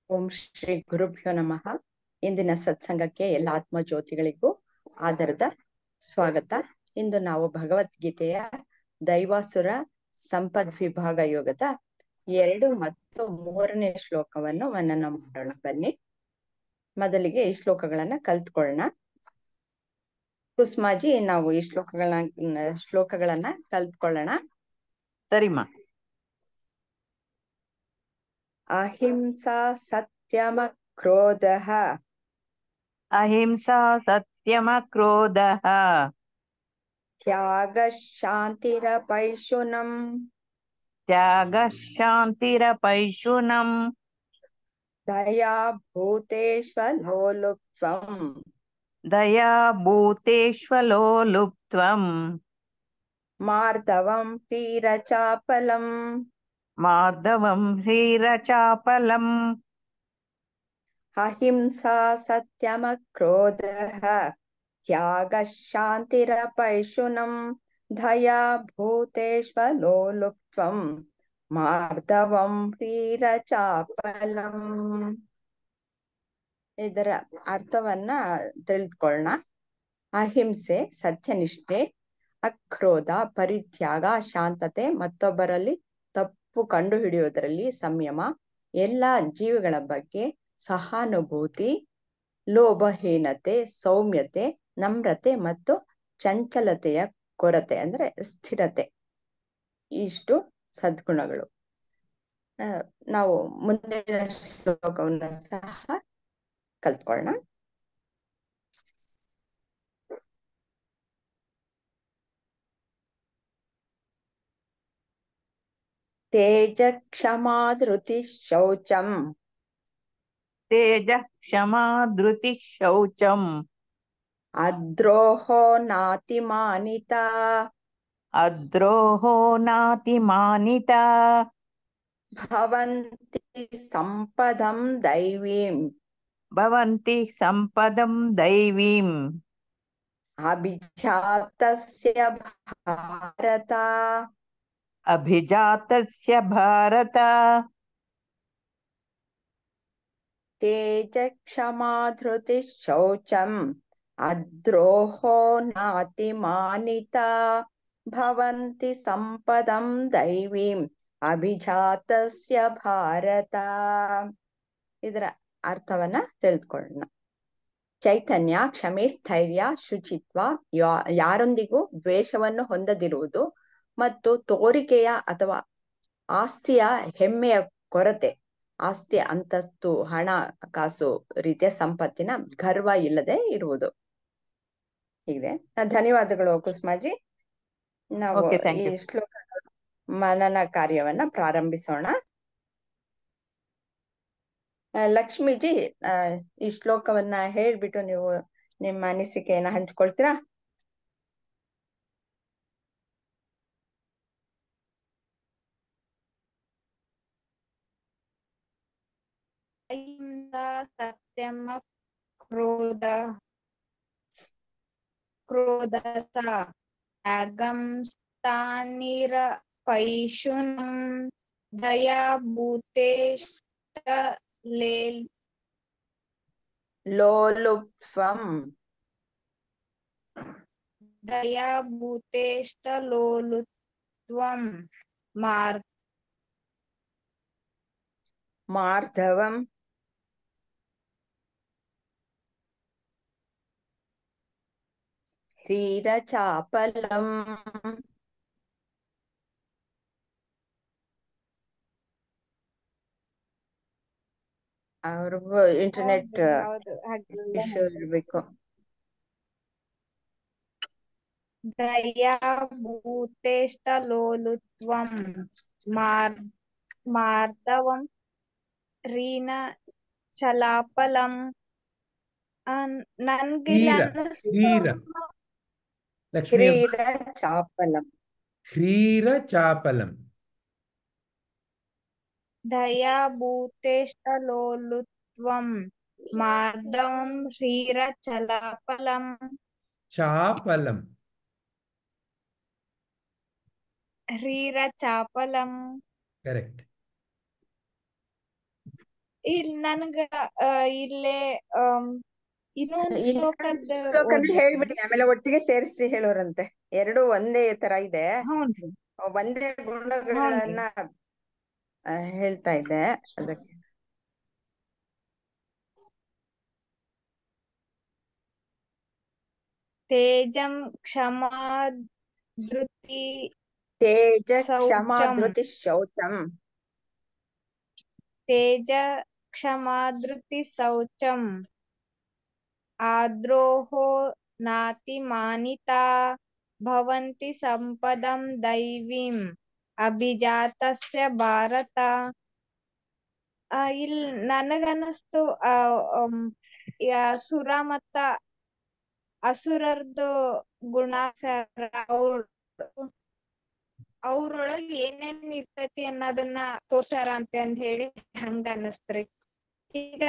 ಓಂ ಶ್ರೀ ಗುರುಭ್ಯೋ ನಮಃ. ಇಂದಿನ ಸತ್ಸಂಗಕ್ಕೆ ಎಲ್ಲ ಆತ್ಮಜ್ಯೋತಿಗಳಿಗೂ ಆದರದ ಸ್ವಾಗತ. ಇಂದು ನಾವು ಭಗವದ್ಗೀತೆಯ ದೈವಾಸುರ ಸಂಪದ್ವಿಭಾಗ ಯೋಗದ 2 ಮತ್ತು 3ನೇ ಶ್ಲೋಕವನ್ನು ಮನನ ಮಾಡೋಣ. ಬನ್ನಿ, ಮೊದಲಿಗೆ ಈ ಶ್ಲೋಕಗಳನ್ನ ಕಲ್ತ್ಕೊಳ್ಳೋಣ. ಕುಸುಮಾಜಿ, ನಾವು ಈ ಶ್ಲೋಕಗಳನ್ನ ಕಲ್ತ್ಕೊಳ್ಳೋಣ. ಸರಿಮಾ. ಅಹಿಂಸಾ ಸತ್ಯಮ ಕ್ರೋಧಃ ಅಹಿಂಸಾ ಸತ್ಯಮ ಕ್ರೋಧಃ ತ್ಯಾಗ ಶಾಂತಿರಪೈಶುನಂ ತ್ಯಾಗ ಶಾಂತಿರಪೈಶುನಂ ದಯಾ ಭೂತೇಶ್ವಲೋಲುಪ್ತ್ವಂ ದಯಾ ಭೂತೇಶ್ವಲೋಲುಪ್ತ್ವಂ ಮಾರ್ದವಂ ಪೀರಚಾಪಲಂ ಮಾಧವಂ ಹ್ರೀರಚಾಪಲಂ. ಅಹಿಂಸಾ ಸತ್ಯಮ ಕ್ರೋಧಃ ತ್ಯಾಗ ಶಾಂತಿರಪೈಶುನಂ ದಯಾ ಭೂತೇಶ್ವಲೋಲುಪ್ತ್ವಂ ಮಾರ್ದವಂ ಪೀರಚಾಪಲಂ. ಇದರ ಅರ್ಥವನ್ನ ತಿಳಿದುಕೊಳ್ಳೋಣ. ಅಹಿಂಸೆ ಸತ್ಯನಿಷ್ಠೆ, ಅಕ್ರೋಧ ಪರಿತ್ಯಾಗ ಶಾಂತತೆ, ಮತ್ತೊಬ್ಬರಲ್ಲಿ ತಪ್ಪು ಕಂಡುಹಿಡಿಯುವುದರಲ್ಲಿ ಸಂಯಮ, ಎಲ್ಲ ಜೀವಿಗಳ ಬಗ್ಗೆ ಸಹಾನುಭೂತಿ, ಲೋಭಹೀನತೆ, ಸೌಮ್ಯತೆ, ನಮ್ರತೆ ಮತ್ತು ಚಂಚಲತೆಯ ಕೊರತೆ ಅಂದ್ರೆ ಸ್ಥಿರತೆ, ಇಷ್ಟು ಸದ್ಗುಣಗಳು. ನಾವು ಮುಂದಿನ ಶ್ಲೋಕವನ್ನು ಸಹ ಕಲ್ತ್ಕೊಳ್ಳೋಣ. ತೇಜ ಕ್ಷಮಾ ಧೃತಿ ಶೌಚಂ ತೇಜ ಕ್ಷಮಾ ಧೃತಿ ಶೌಚಂ ಅದ್ರೋಹೋ ನಾತಿಮಾನಿತಾ ಅದ್ರೋಹೋ ನಾತಿಮಾನಿತಾ ಭವಂತಿ ಸಂಪದಂ ದೈವೀಂ ಭವಂತಿ ಸಂಪದಂ ದೈವೀಂ ಅಭಿಜಾತಸ್ಯ ಭಾರತ ಅಭಿಜಾತಸ್ಯ ಭಾರತ. ತೇಜ ಕ್ಷಮಾ ಧೃತಿ ಶೌಚಂ ಅದ್ರೋಹೋ ನಾತಿಮಾನಿತಾ ಭವಂತಿ ಸಂಪದಂ ದೈವೀಂ ಅಭಿಜಾತಸ್ಯ ಭಾರತ. ಇದರ ಅರ್ಥವನ್ನ ತಿಳಿದುಕೊಳ್ಳೋಣ. ಚೈತನ್ಯ, ಕ್ಷಮೆ, ಸ್ಥೈರ್ಯ, ಶುಚಿತ್ವ, ಯಾರೊಂದಿಗೂ ದ್ವೇಷವನ್ನು ಹೊಂದದಿರುವುದು ಮತ್ತು ತೋರಿಕೆಯ ಅಥವಾ ಆಸ್ತಿಯ ಹೆಮ್ಮೆಯ ಕೊರತೆ, ಆಸ್ತಿ ಅಂತಸ್ತು ಹಣ ಕಾಸು ರೀತಿಯ ಸಂಪತ್ತಿನ ಗರ್ವ ಇಲ್ಲದೆ ಇರುವುದು. ಹೀಗೆ. ಧನ್ಯವಾದಗಳು ಕುಸುಮಾಜಿ. ನಾವು ಓಕೆ, ಥ್ಯಾಂಕ್ ಈ ಯು. ಶ್ಲೋಕ ಮನನ ಕಾರ್ಯವನ್ನ ಪ್ರಾರಂಭಿಸೋಣ. ಲಕ್ಷ್ಮೀಜಿ, ಈ ಶ್ಲೋಕವನ್ನ ಹೇಳ್ಬಿಟ್ಟು ನೀವು ನಿಮ್ಮ ಅನಿಸಿಕೆಯನ್ನ ಹಂಚ್ಕೊಳ್ತೀರಾ? ಅಹಿಂಸಾ ಸತ್ಯಮ ಕ್ರೋಧಸ ತ್ಯಾಗಂ ಸ್ಥಾನಿರಪೈಶುನಂ ದಯಾ ಭೂತೇಷ್ಟ ಲೋಲುಪ್ತ್ವಂ ದಯಾ ಭೂತೇಷ್ಟಲೋಲುತ್ವಂ ಮಾರ್ಧವಂ ಹ್ರೀರಚಾಪಲಂ ಅವ್ರಿಗೂ ಇಂಟರ್ನೆಟ್ ಹೌದು ಹಾಗೆಲ್ಲ ಇಶ್ಯೂ ಇರ್ಬೇಕು. ದಯಾ ಭೂತೇಷ್ಟಲೋಲುತ್ವಂ ಮಾರ್ದವಂ ರೀನ ಚಲಾಪಲಂ. ನನ್ಗಿಲ್ಲ ಹ್ರೀರ ಲಕ್ಷ್ಮಿ ಹ್ರೀರಚಾಪಲಂ ಹ್ರೀರಚಾಪಲಂ ದಯಾ ಭೂತೇಷ್ಟಲೋಲುತ್ವಂ ಮಾರ್ದವಂ ಹ್ರೀರ ಚಲಾಪಲಂ ಚಾಪಲಂ ಹ್ರೀರ ಚಾಪಲಂ. ಕರೆಕ್ಟ್. ಇಲ್ಲಿ ನನ್ಗ ಇಲ್ಲೇ ಇನ್ನೊಂದು ಇನ್ನೊಂದ್ ಶ್ಲೋಕದ ಶ್ಲೋಕನ ಓದ್ಬೇಕ್ರಿ. ಹೇಳ್ಬಿಡಿ, ಆಮೇಲೆ ಒಟ್ಟಿಗೆ ಸೇರಿಸಿ ಹೇಳೋರಂತೆ. ಎರಡು ಒಂದೇ ತರ ಇದೆ, ಹ್ಞೂನ್ರಿ ಒಂದೇ ಹ್ಞೂನ್ರಿ. ಗುಣಗಳನ್ನ ಹೇಳ್ತಾ ಇದ್ದೆ ಅದಕ್ಕೆ. ತೇಜಂ ಕ್ಷಮಾ ಧೃತಿ ತೇಜ ಕ್ಷಮಾ ಶೌಚಂ. ಧೃತಿ ಶೌಚಂ. ತೇಜ ಕ್ಷಮಾ ಧೃತಿ ಶೌಚಂ ಆದ್ರೋಹೋ ನಾತಿ ಮಾನಿತಾ ಭವಂತಿ ಸಂಪದಂ ದೈವೀಂ ಅಭಿಜಾತಸ್ಯ ಭಾರತ. ಇಲ್ಲಿ ನನಗನ್ನಿಸ್ತು ಸುರ ಮತ್ತ ಅಸುರರ್ದು ಗುಣ ಅವ್ರೊಳಗ್ ಏನೇನ್ ಇರ್ತೈತಿ ಅನ್ನೋದನ್ನ ತೋರ್ಸಾರ ಅಂದ್ ಹೇಳಿ ಹಂಗ ಅನ್ನಿಸ್ತ್ರಿ. ಈಗ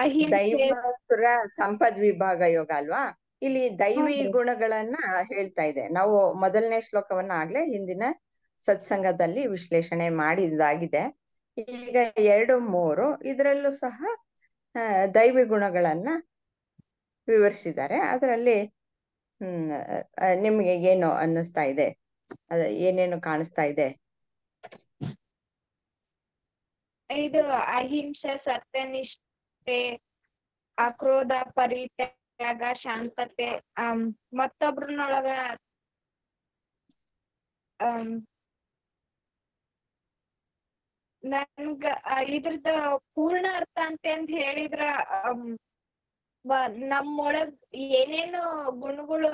ಅಹಿಂಸೆ ದೈವಾಸುರ ಸಂಪದ್ ವಿಭಾಗ ಯೋಗ ಅಲ್ವಾ, ಇಲ್ಲಿ ದೈವಿ ಹ್ಞೂನ್ರಿ ಗುಣಗಳನ್ನ ಹೇಳ್ತಾ ಇದೆ. ನಾವು ಮೊದಲನೇ ಶ್ಲೋಕವನ್ನ ಆಗ್ಲೇ ಹಿಂದಿನ ಸತ್ಸಂಗದಲ್ಲಿ ವಿಶ್ಲೇಷಣೆ ಮಾಡಿದಾಗಿದೆ. ಈಗ 2, 3 ಇದರಲ್ಲೂ ಸಹ ದೈವಿ ಗುಣಗಳನ್ನ ವಿವರಿಸಿದ್ದಾರೆ. ಅದರಲ್ಲಿ ನಿಮ್ಗೆ ಏನು ಅನ್ನಿಸ್ತಾ ಇದೆ, ಏನೇನು ಕಾಣಿಸ್ತಾ ಇದೆ? ಇದು ಅಹಿಂಸೆ, ಸತ್ಯನಿಷ್ಠೆ, ಅಕ್ರೋಧ, ಪರಿತ್ಯಾಗ, ಶಾಂತತೆ, ಮತ್ತೊಬ್ರನೊಳಗ ನನ್ಗ ಇದ್ರದ ಪೂರ್ಣ ಅರ್ಥ ಅಂತ ಹೇಳಿದ್ರ ನಮ್ಮೊಳಗ್ ಏನೇನು ಗುಣಗಳು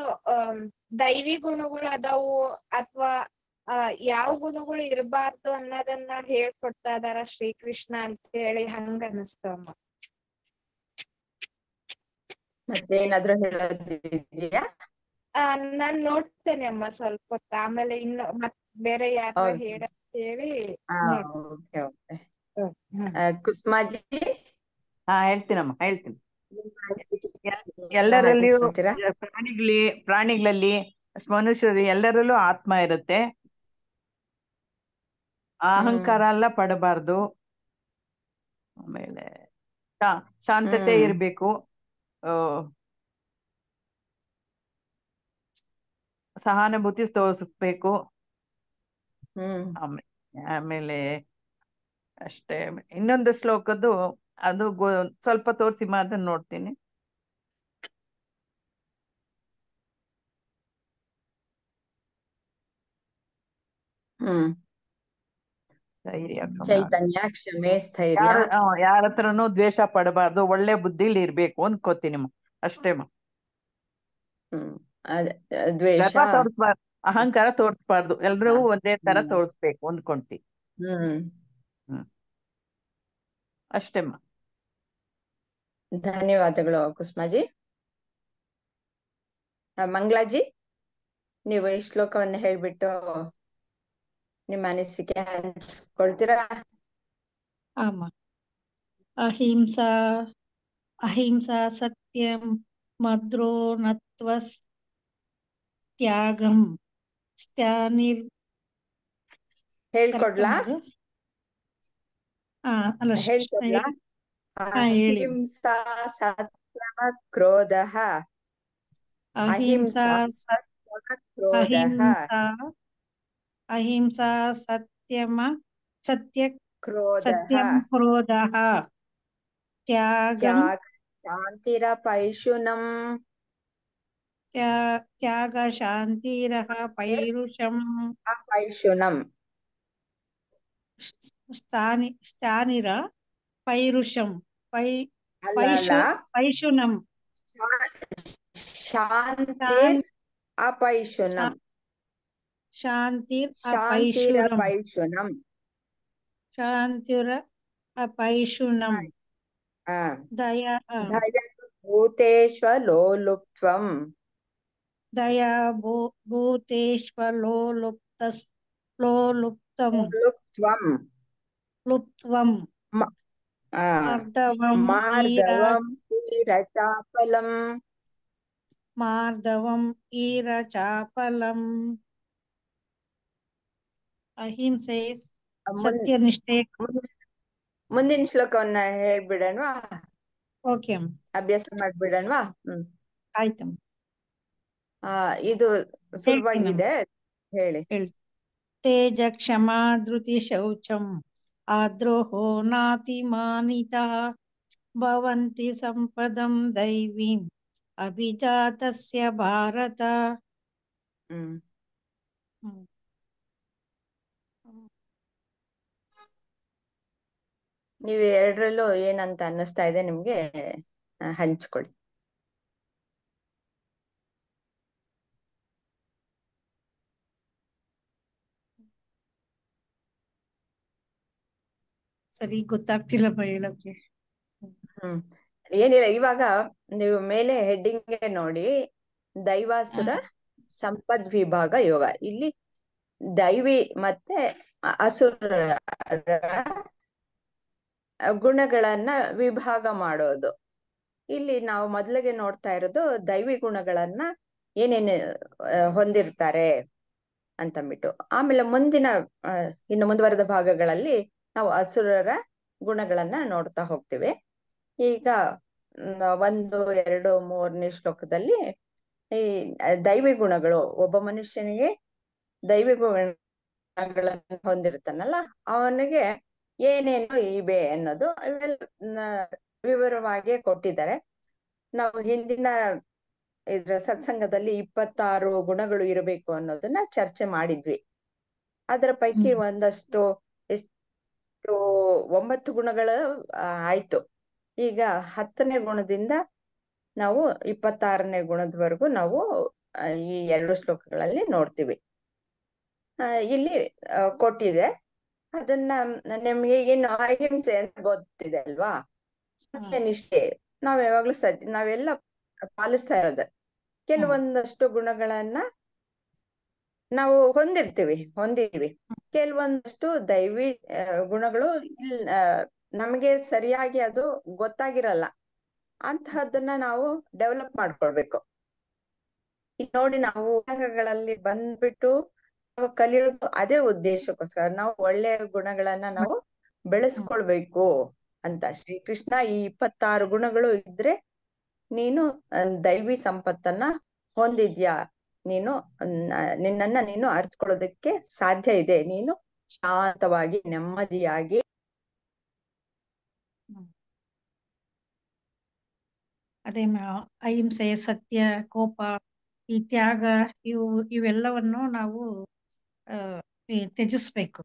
ದೈವಿ ಗುಣಗಳು ಅದಾವು ಅಥವಾ ಯಾವ ಗುಣಗಳು ಇರಬಾರ್ದು ಅನ್ನೋದನ್ನ ಹೇಳ್ಕೊಡ್ತಾ ಇದಾರ ಶ್ರೀಕೃಷ್ಣ ಅಂತ ಹೇಳಿ ಹಂಗ ಅನಿಸ್ತಮ್ಮ. ಮತ್ತೇನಾದ್ರೂ ಹೇಳೋದಿದ್ಯಾ? ನಾನ್ ನೋಡ್ತೇನೆ ಅಮ್ಮ ಸ್ವಲ್ಪ ಹೊತ್ತು, ಆಮೇಲೆ ಇನ್ನು ಮತ್ ಬೇರೆ ಯಾರ ಹೇಳ ಹೇಳಿ. Okay okay. ಕುಸುಮಾಜಿ ಹೇಳ್ತೀನಮ್ಮ, ಹೇಳ್ತೀನಿ. ಹೇಳ್ತೀರಾ? ಎಲ್ಲರಲ್ಲಿಯೂ ಪ್ರಾಣಿಗಳಲ್ಲಿ ಮನುಷ್ಯರು ಎಲ್ಲರಲ್ಲೂ ಆತ್ಮ ಇರುತ್ತೆ. ಅಹಂಕಾರ ಎಲ್ಲ ಪಡಬಾರ್ದು. ಆಮೇಲೆ ಶಾಂತತೆ ಇರ್ಬೇಕು, ಸಹಾನುಭೂತಿ ತೋರಿಸ್ಬೇಕು. ಆಮೇಲೆ ಅಷ್ಟೇ. ಇನ್ನೊಂದು ಶ್ಲೋಕದ್ದು ಅದು ಸ್ವಲ್ಪ ತೋರಿಸಿ ಅದನ್ನ ನೋಡ್ತೀನಿ. ಚೈತನ್ಯ, ಕ್ಷಮೆ, ಸ್ಥೈರ್ಯ. ಯಾರ ಹತ್ರನೂ ದ್ವೇಷ ಪಡಬಾರ್ದು, ಒಳ್ಳೆ ಬುದ್ಧಿಲಿ ಇರ್ಬೇಕು ಅನ್ಕೋತೀನಿ ಅಷ್ಟೇಮ್ಮ. ದ್ವೇಷ, ಅಹಂಕಾರ ತೋರ್ಸ್ಬಾರ್ದು, ಎಲ್ರೂ ಒಂದೇ ತರ ತೋರ್ಸ್ಬೇಕು ಅಂದ್ಕೊಂತೀವಿ. ಅಷ್ಟೇಮ್ಮ. ಧನ್ಯವಾದಗಳು ಕುಸುಮಾಜಿ. ಮಂಗಳಾಜಿ, ನೀವು ಈ ಶ್ಲೋಕವನ್ನ ಹೇಳ್ಬಿಟ್ಟು ನಿಮ್ಮ ಅನಿಸಿಕೆ ಹಂಚ್ಕೊಳ್ತೀರಾ? ಆಮ. ಅಹಿಂಸಾ ಅಹಿಂಸಾ ಸತ್ಯಂ ಮದ್ರೋನತ್ವಸ್ ತ್ಯಾಗಂ ಸ್ತ್ಯಾನಿರ್. ಹೇಳ್ಕೊಡ್ಲಾ? ಹೇಳ್ಕೊಡ್ಲಾ? ಅಹಿಂಸಾ ಸತ್ಯಮ ಕ್ರೋಧಃ. ಅಹಿಂಸಾ ಸತ್ಯಂ ಕ್ರೋಧಃ ತ್ಯಾಗಂ ಶಾಂತಿರಪೈಶುನಂ. ತ್ಯಾಗ ಶಾಂತಿರಃ ಪೈರುಷಂ. ಅಪೈಶುನಂ ಸ್ಥಾನಿರ ಪೈರುಷಂ ಪೈಶುನಂ. ಶಾಂತಿರ್ ಅಪೈಶುನಂ. ಶಾಂತಿರ್ ಅಪೈಶುನಂ. ದಯಾ ಭೂತೇಶ್ವಲೋಲುಪ್ತ್ವಂ. ದಯಾ ಭೂತೇಶ್ವಲೋಲುಪ್ತಂ. ಮಾರ್ದವಂ ಈರಚಾಪಲಂ. ಅಹಿಂಸೆ, ಸತ್ಯನಿಷ್ಠೆ, ಮುಂದಿನ ಶ್ಲೋಕವನ್ನ ಹೇಳ್ಬಿಡಣ್ವಾ? ಓಕೆ ಅಮ್ಮ, ಅಭ್ಯಾಸ ಮಾಡ್ಬಿಡಣ್ವಾ? ಆಯ್ತಮ್ಮ. ಇದು ಹೇಳ್ತೀನಮ್ಮ, ಸುಲಭವಾಗಿದೆ, ಹೇಳಿ. ಹೇಳ್ತೀನಿ. ತೇಜ ಕ್ಷಮಾ ಧೃತಿ ಶೌಚಂ ಆದ್ರೋಹೋ ನಾತಿಮಾನಿತಃ ಭವಂತಿ ಸಂಪದಂ ದೈವೀಂ ಅಭಿಜಾತಸ್ಯ ಭಾರತ. ಹ್ಮ್ ಹ್ಮ್. ನೀವು ಎರಡರಲ್ಲೂ ಏನಂತ ಅನ್ನಿಸ್ತಾ ಇದೆ ನಿಮ್ಗೆ, ಹಂಚ್ಕೊಳ್ಳಿ. ಸರಿ ಗೊತ್ತಾಗ್ತಿಲ್ಲಪ್ಪ ಹೇಳೋಕೆ. ಏನಿಲ್ಲ, ಇವಾಗ ನೀವು ಮೇಲೆ ಹೆಡ್ಡಿಂಗ್ ನೋಡಿ, ದೈವಾಸುರ ಸಂಪದ್ ವಿಭಾಗ ಯೋಗ. ಇಲ್ಲಿ ದೈವಿ ಮತ್ತೆ ಅಸುರರ ಗುಣಗಳನ್ನ ವಿಭಾಗ ಮಾಡೋದು. ಇಲ್ಲಿ ನಾವು ಮೊದಲಿಗೆ ನೋಡ್ತಾ ಇರೋದು ದೈವಿ ಗುಣಗಳನ್ನ ಏನೇನು ಹೊಂದಿರ್ತಾರೆ ಅಂತಂದ್ಬಿಟ್ಟು. ಆಮೇಲೆ ಮುಂದಿನ ಇನ್ನು ಮುಂದುವರೆದ ಭಾಗಗಳಲ್ಲಿ ನಾವು ಅಸುರರ ಗುಣಗಳನ್ನ ನೋಡ್ತಾ ಹೋಗ್ತೀವಿ. ಈಗ 1, 2, 3ನೇ ಶ್ಲೋಕದಲ್ಲಿ ಈ ದೈವಿ ಗುಣಗಳು, ಒಬ್ಬ ಮನುಷ್ಯನಿಗೆ ದೈವಿ ಗುಣಗಳನ್ನು ಹೊಂದಿರ್ತಾನಲ್ಲ, ಅವನಿಗೆ ಏನೇನು ಇವೆ ಅನ್ನೋದು ಇವೆಲ್ಲ ವಿವರವಾಗಿ ಕೊಟ್ಟಿದ್ದಾರೆ. ನಾವು ಹಿಂದಿನ ಇದ್ರ ಸತ್ಸಂಗದಲ್ಲಿ 26 ಗುಣಗಳು ಇರಬೇಕು ಅನ್ನೋದನ್ನ ಚರ್ಚೆ ಮಾಡಿದ್ವಿ. ಅದರ ಪೈಕಿ ಒಂದಷ್ಟು 9 ಗುಣಗಳು ಆಯ್ತು. ಈಗ 10ನೇ ಗುಣದಿಂದ ನಾವು 26ನೇ ಗುಣದವರೆಗೂ ನಾವು ಈ 2 ಶ್ಲೋಕಗಳಲ್ಲಿ ನೋಡ್ತೀವಿ. ಇಲ್ಲಿ ಕೊಟ್ಟಿದೆ. ಅದನ್ನ ನಿಮ್ಗೆ ಏನು ಅಹಿಂಸೆ ಅಂತ ಗೊತ್ತಿದೆ ಅಲ್ವಾ? ಸತ್ಯನಿಷ್ಠೆ ನಾವ್ ಯಾವಾಗ್ಲೂ ನಾವೆಲ್ಲ ಪಾಲಿಸ್ತಾ ಇರೋದು. ಕೆಲವೊಂದಷ್ಟು ಗುಣಗಳನ್ನ ನಾವು ಹೊಂದಿದೀವಿ. ಕೆಲವೊಂದಷ್ಟು ದೈವಿ ಗುಣಗಳು ನಮಗೆ ಸರಿಯಾಗಿ ಅದು ಗೊತ್ತಾಗಿರಲ್ಲ. ಅಂತಹದ್ದನ್ನ ನಾವು ಡೆವಲಪ್ ಮಾಡ್ಕೊಳ್ಬೇಕು. ಈಗ ನೋಡಿ, ನಾವು ಭಾಗಗಳಲ್ಲಿ ಬಂದ್ಬಿಟ್ಟು ನಾವು ಕಲಿಯೋದು ಅದೇ ಉದ್ದೇಶಕ್ಕೋಸ್ಕರ. ನಾವು ಒಳ್ಳೆಯ ಗುಣಗಳನ್ನ ನಾವು ಬೆಳೆಸ್ಕೊಳ್ಬೇಕು ಅಂತ. ಶ್ರೀಕೃಷ್ಣ ಈ 26 ಗುಣಗಳು ಇದ್ರೆ ನೀನು ದೈವಿ ಸಂಪತ್ತನ್ನ ಹೊಂದಿದ್ಯಾ, ನೀನು ನಿನ್ನನ್ನ ನೀನು ಅರ್ಥಕೊಳ್ಳೋದಕ್ಕೆ ಸಾಧ್ಯ ಇದೆ, ನೀನು ಶಾಂತವಾಗಿ ನೆಮ್ಮದಿಯಾಗಿ. ಅದೇ ಅಹಿಂಸೆ, ಸತ್ಯ, ಕೋಪ, ಈ ತ್ಯಾಗ, ಇವೆಲ್ಲವನ್ನು ನಾವು ತ್ಯಜಿಸ್ಬೇಕು.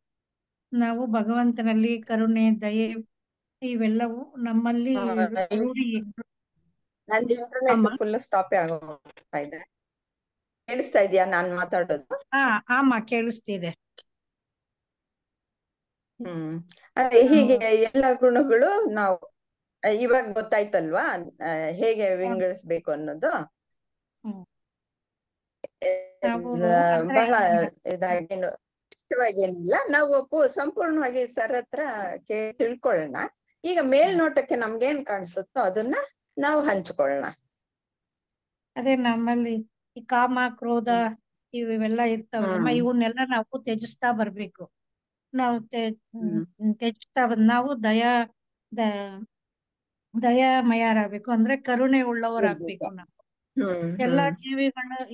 ನಾವು ಭಗವಂತನಲ್ಲಿ ಕರುಣೆ, ದಯೆ ಇವೆಲ್ಲವೂ ನಮ್ಮಲ್ಲಿ ರೂಢಿ. ನಂದು ಇಂಟರ್ನೆಟ್ ಫುಲ್ ಸ್ಟಾಪ್ ಆಗೋಗ್ತಾ ಇದೆ. ಕೇಳಿಸ್ತಾ ಇದೆಯಾ ನಾನ್ ಮಾತಾಡೋದು? ಆಮ ಕೇಳಿಸ್ತಿದೆ. ಅದೇ ಹೀಗೆ ಎಲ್ಲ ಗುಣಗಳು ನಾವು ಇವಾಗ ಗೊತ್ತಾಯ್ತಲ್ವಾ ಹೇಗೆ ವಿಂಗಡಿಸ್ಬೇಕು ಅನ್ನೋದು. ಬಹಳ ಇದಾಗೇನು ಇಷ್ಟವಾಗಿ ಏನಿಲ್ಲ, ನಾವು ಸಂಪೂರ್ಣವಾಗಿ ಸರ್ ಹತ್ರ ತಿಳ್ಕೊಳ್ಳೋಣ. ಈಗ ಮೇಲ್ನೋಟಕ್ಕೆ ನಮ್ಗೇನ್ ಕಾಣಿಸುತ್ತೋ ಅದನ್ನ ನಾವು ಹಂಚ್ಕೊಳ್ಳೋಣ. ಅದೇ ನಮ್ಮಲ್ಲಿ ಈ ಕಾಮ, ಕ್ರೋಧ ಇವೆಲ್ಲ ಇರ್ತಾವಲ್ಲ, ಇವನ್ನೆಲ್ಲ ನಾವು ತ್ಯಜಿಸ್ತಾ ಬರ್ಬೇಕು. ನಾವು ತ್ಯಜಿಸ್ತಾ ಬಂದ್ ನಾವು ದಯಾಮಯರಾಗ್ಬೇಕು, ಅಂದ್ರೆ ಕರುಣೆ ಉಳ್ಳವರಾಗ್ಬೇಕು. ನಾವು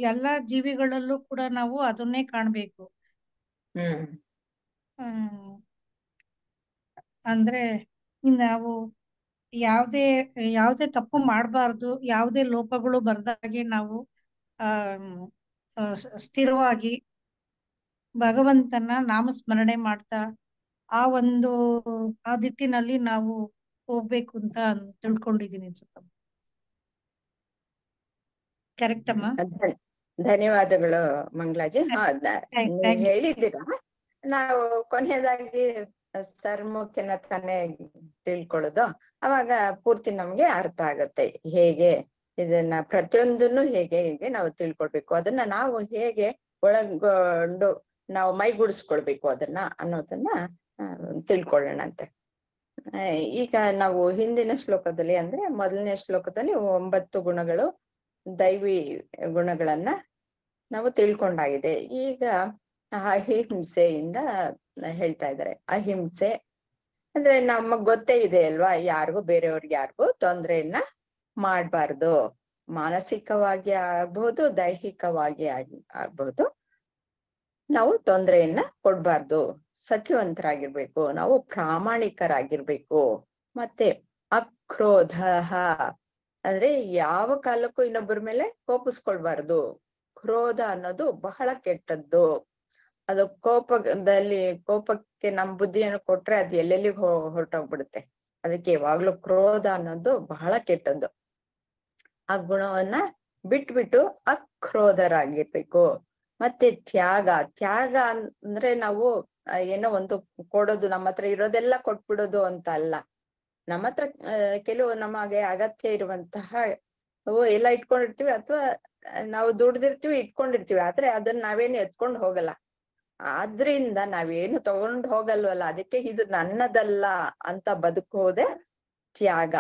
ಎಲ್ಲಾ ಜೀವಿಗಳಲ್ಲೂ ಕೂಡ ನಾವು ಅದನ್ನೇ ಕಾಣ್ಬೇಕು. ಅಂದ್ರೆ ನಾವು ಯಾವುದೇ ತಪ್ಪು ಮಾಡಬಾರ್ದು, ಯಾವುದೇ ಲೋಪಗಳು ಬರ್ದಾಗೆ ನಾವು ಸ್ಥಿರವಾಗಿ ಭಗವಂತನ ನಾಮಸ್ಮರಣೆ ಮಾಡ್ತಾ ಆ ದಿಟ್ಟಿನಲ್ಲಿ ನಾವು ಹೋಗ್ಬೇಕು ಅಂತ ತಿಳ್ಕೊಂಡಿದೀನಿ ಅನ್ಸುತ್ತ. ಕರೆಕ್ಟ್ ಅಮ್ಮ? ಧನ್ಯವಾದಗಳು ಮಂಗಳಾಜಿ. ಹೇಳಿದ್ದೀರಾ. ನಾವು ಕೊನೆಯದಾಗಿ ಸರ್ ಮುಖ್ಯನ ತಾನೇ ತಿಳ್ಕೊಳ್ಳೋದು, ಅವಾಗ ಪೂರ್ತಿ ನಮ್ಗೆ ಅರ್ಥ ಆಗತ್ತೆ. ಹೇಗೆ ಇದನ್ನ ಪ್ರತಿಯೊಂದನ್ನು ಹೇಗೆ ನಾವು ತಿಳ್ಕೊಳ್ಬೇಕು, ಅದನ್ನ ನಾವು ಹೇಗೆ ಒಳಗೊಂಡು ನಾವು ಮೈಗೂಡಿಸ್ಕೊಳ್ಬೇಕು ಅದನ್ನ ಅನ್ನೋದನ್ನ ತಿಳ್ಕೊಳ್ಳೋಣಂತೆ. ಈಗ ನಾವು ಹಿಂದಿನ ಶ್ಲೋಕದಲ್ಲಿ, ಅಂದ್ರೆ 1ನೇ ಶ್ಲೋಕದಲ್ಲಿ 9 ಗುಣಗಳು, ದೈವಿ ಗುಣಗಳನ್ನ ನಾವು ತಿಳ್ಕೊಂಡಾಗಿದೆ. ಈಗ ಅಹಿಂಸೆಯಿಂದ ಹೇಳ್ತಾ ಇದ್ದಾರೆ. ಅಹಿಂಸೆ ಅಂದ್ರೆ ನಮಗ್ ಗೊತ್ತೇ ಇದೆ ಅಲ್ವಾ, ಯಾರಿಗೂ ಬೇರೆಯವ್ರಿಗೆ ಯಾರಿಗೂ ತೊಂದ್ರೆಯನ್ನ ಮಾಡ್ಬಾರ್ದು. ಮಾನಸಿಕವಾಗಿ ಆಗ್ಬಹುದು, ದೈಹಿಕವಾಗಿ ಆಗ್ಬಹುದು. ನಾವು ತೊಂದ್ರೆಯನ್ನ ಕೊಡ್ಬಾರ್ದು, ಸತ್ಯವಂತರಾಗಿರ್ಬೇಕು, ನಾವು ಪ್ರಾಮಾಣಿಕರಾಗಿರ್ಬೇಕು. ಮತ್ತೆ ಅಕ್ರೋಧ ಅಂದ್ರೆ ಯಾವ ಕಾಲಕ್ಕೂ ಇನ್ನೊಬ್ಬರ ಮೇಲೆ ಕೋಪಿಸ್ಕೊಳ್ಬಾರ್ದು. ಕ್ರೋಧ ಅನ್ನೋದು ಬಹಳ ಕೆಟ್ಟದ್ದು. ಅದು ಕೋಪಕ್ಕೆ ನಮ್ ಬುದ್ಧಿಯನ್ನು ಕೊಟ್ರೆ ಅದು ಎಲ್ಲೆಲ್ಲಿಗೆ ಹೊರಟೋಗ್ಬಿಡುತ್ತೆ. ಅದಕ್ಕೆ ಯಾವಾಗ್ಲೂ ಕ್ರೋಧ ಅನ್ನೋದು ಬಹಳ ಕೆಟ್ಟದ್ದು. ಆ ಗುಣವನ್ನ ಬಿಟ್ಬಿಟ್ಟು ಅಕ್ರೋಧರಾಗಿರ್ಬೇಕು. ಮತ್ತೆ ತ್ಯಾಗ ಅಂದ್ರೆ ನಾವು ಏನೋ ಒಂದು ಕೊಡೋದು, ನಮ್ಮ ಹತ್ರ ಇರೋದೆಲ್ಲ ಕೊಟ್ಬಿಡೋದು ಅಂತ ಅಲ್ಲ. ನಮ್ಮ ಹತ್ರ ಕೆಲವು ನಮಗೆ ಅಗತ್ಯ ಇರುವಂತಹ ಎಲ್ಲ ಇಟ್ಕೊಂಡಿರ್ತೀವಿ, ಅಥವಾ ನಾವು ದುಡ್ದಿರ್ತೀವಿ, ಇಟ್ಕೊಂಡಿರ್ತೀವಿ, ಆದ್ರೆ ಅದನ್ನ ನಾವೇನು ಎತ್ಕೊಂಡು ಹೋಗಲ್ಲ. ಆದ್ರಿಂದ ನಾವೇನು ತಗೊಂಡು ಹೋಗಲ್ವಲ್ಲ, ಅದಕ್ಕೆ ಇದು ನನ್ನದಲ್ಲ ಅಂತ ಬದುಕೋದೆ ತ್ಯಾಗ.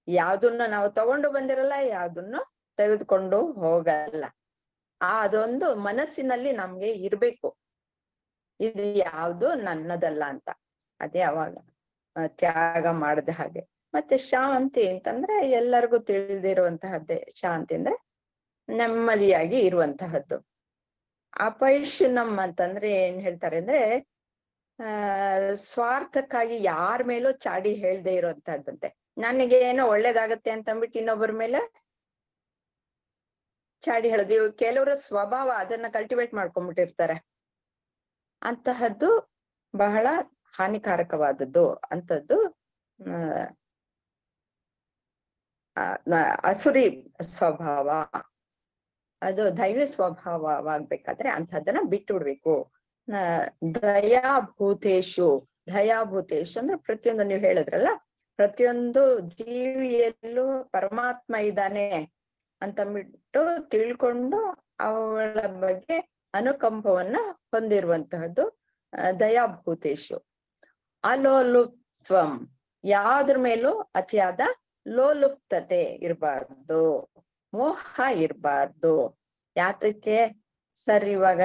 ಯಾವ್ದನ್ನ ನಾವು ತಗೊಂಡು ಬಂದಿರಲ್ಲ, ಯಾವ್ದನ್ನು ತೆಗೆದುಕೊಂಡು ಹೋಗಲ್ಲ. ಅದೊಂದು ಮನಸ್ಸಿನಲ್ಲಿ ನಮ್ಗೆ ಇರ್ಬೇಕು, ಇದು ಯಾವ್ದು ನನ್ನದಲ್ಲ ಅಂತ. ಅದೇ ಅವಾಗ ತ್ಯಾಗ ಮಾಡದ ಹಾಗೆ. ಮತ್ತೆ ಶಾಂತಿ ಅಂತಂದ್ರೆ ಎಲ್ಲರಿಗೂ ತಿಳಿದಿರುವಂತಹದ್ದೇ. ಶಾಂತಿ ಅಂದ್ರೆ ನೆಮ್ಮದಿಯಾಗಿ ಇರುವಂತಹದ್ದು. ಅಪೈಶುನಂ ಅಂತಂದ್ರೆ ಏನ್ ಹೇಳ್ತಾರೆ ಅಂದ್ರೆ ಸ್ವಾರ್ಥಕ್ಕಾಗಿ ಯಾರ ಮೇಲೂ ಚಾಡಿ ಹೇಳ್ದೆ ಇರುವಂತಹದ್ದಂತೆ. ನನಗೆ ಏನೋ ಒಳ್ಳೇದಾಗತ್ತೆ ಅಂತ ಅಂದ್ಬಿಟ್ಟು ಇನ್ನೊಬ್ಬರ ಮೇಲೆ ಚಾಡಿ ಹೇಳೋದು. ಕೆಲವರ ಸ್ವಭಾವ ಅದನ್ನ ಕಲ್ಟಿವೇಟ್ ಮಾಡ್ಕೊಂಡ್ಬಿಟ್ಟಿರ್ತಾರೆ. ಅಂತಹದ್ದು ಬಹಳ ಹಾನಿಕಾರಕವಾದದ್ದು. ಅಂತದ್ದು ಅಸುರಿ ಸ್ವಭಾವ. ಅದು ದೈವಿ ಸ್ವಭಾವವಾಗ್ಬೇಕಾದ್ರೆ ಅಂತಹದ್ದನ್ನ ಬಿಟ್ಟು ಬಿಡ್ಬೇಕು. ದಯಾಭೂತೇಶು ಅಂದ್ರೆ ಪ್ರತಿಯೊಂದು, ನೀವು ಹೇಳಿದ್ರಲ್ಲ, ಪ್ರತಿಯೊಂದು ಜೀವಿಯಲ್ಲೂ ಪರಮಾತ್ಮ ಇದ್ದಾನೆ ಅಂತಂದ್ಬಿಟ್ಟು ತಿಳ್ಕೊಂಡು ಅವಳ ಬಗ್ಗೆ ಅನುಕಂಪವನ್ನ ಹೊಂದಿರುವಂತಹದ್ದು ದಯಾಭೂತೇಶು. ಅಲೋಲುಪ್ತ್ವಂ, ಯಾವ್ದ್ರ ಮೇಲೂ ಅತಿಯಾದ ಲೋಲುಪ್ತತೆ ಇರಬಾರ್ದು, ಮೋಹ ಇರಬಾರ್ದು. ಯಾತಕ್ಕೆ ಸರ್ ಇವಾಗ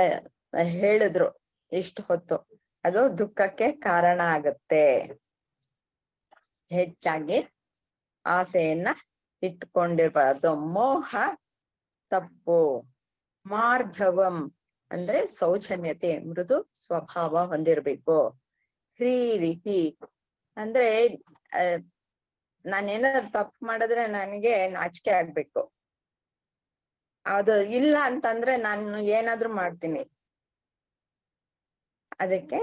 ಹೇಳಿದ್ರು ಇಷ್ಟು ಹೊತ್ತು, ಅದು ದುಃಖಕ್ಕೆ ಕಾರಣ ಆಗತ್ತೆ. ಹೆಚ್ಚಾಗಿ ಆಸೆಯನ್ನ ಇಟ್ಕೊಂಡಿರ್ಬಾರ್ದು. ಮೋಹ ತಪ್ಪು. ಮಾರ್ಧವಂ ಅಂದ್ರೆ ಸೌಜನ್ಯತೆ, ಮೃದು ಸ್ವಭಾವ ಹೊಂದಿರ್ಬೇಕು. ಹ್ರೀರಿಹಿ ಅಂದ್ರೆ ನಾನೇನಾದ್ರು ತಪ್ಪು ಮಾಡಿದ್ರೆ ನನಗೆ ನಾಚಿಕೆ ಆಗ್ಬೇಕು. ಅದು ಇಲ್ಲ ಅಂತಂದ್ರೆ ನಾನು ಏನಾದ್ರೂ ಮಾಡ್ತೀನಿ. ಅದಕ್ಕೆ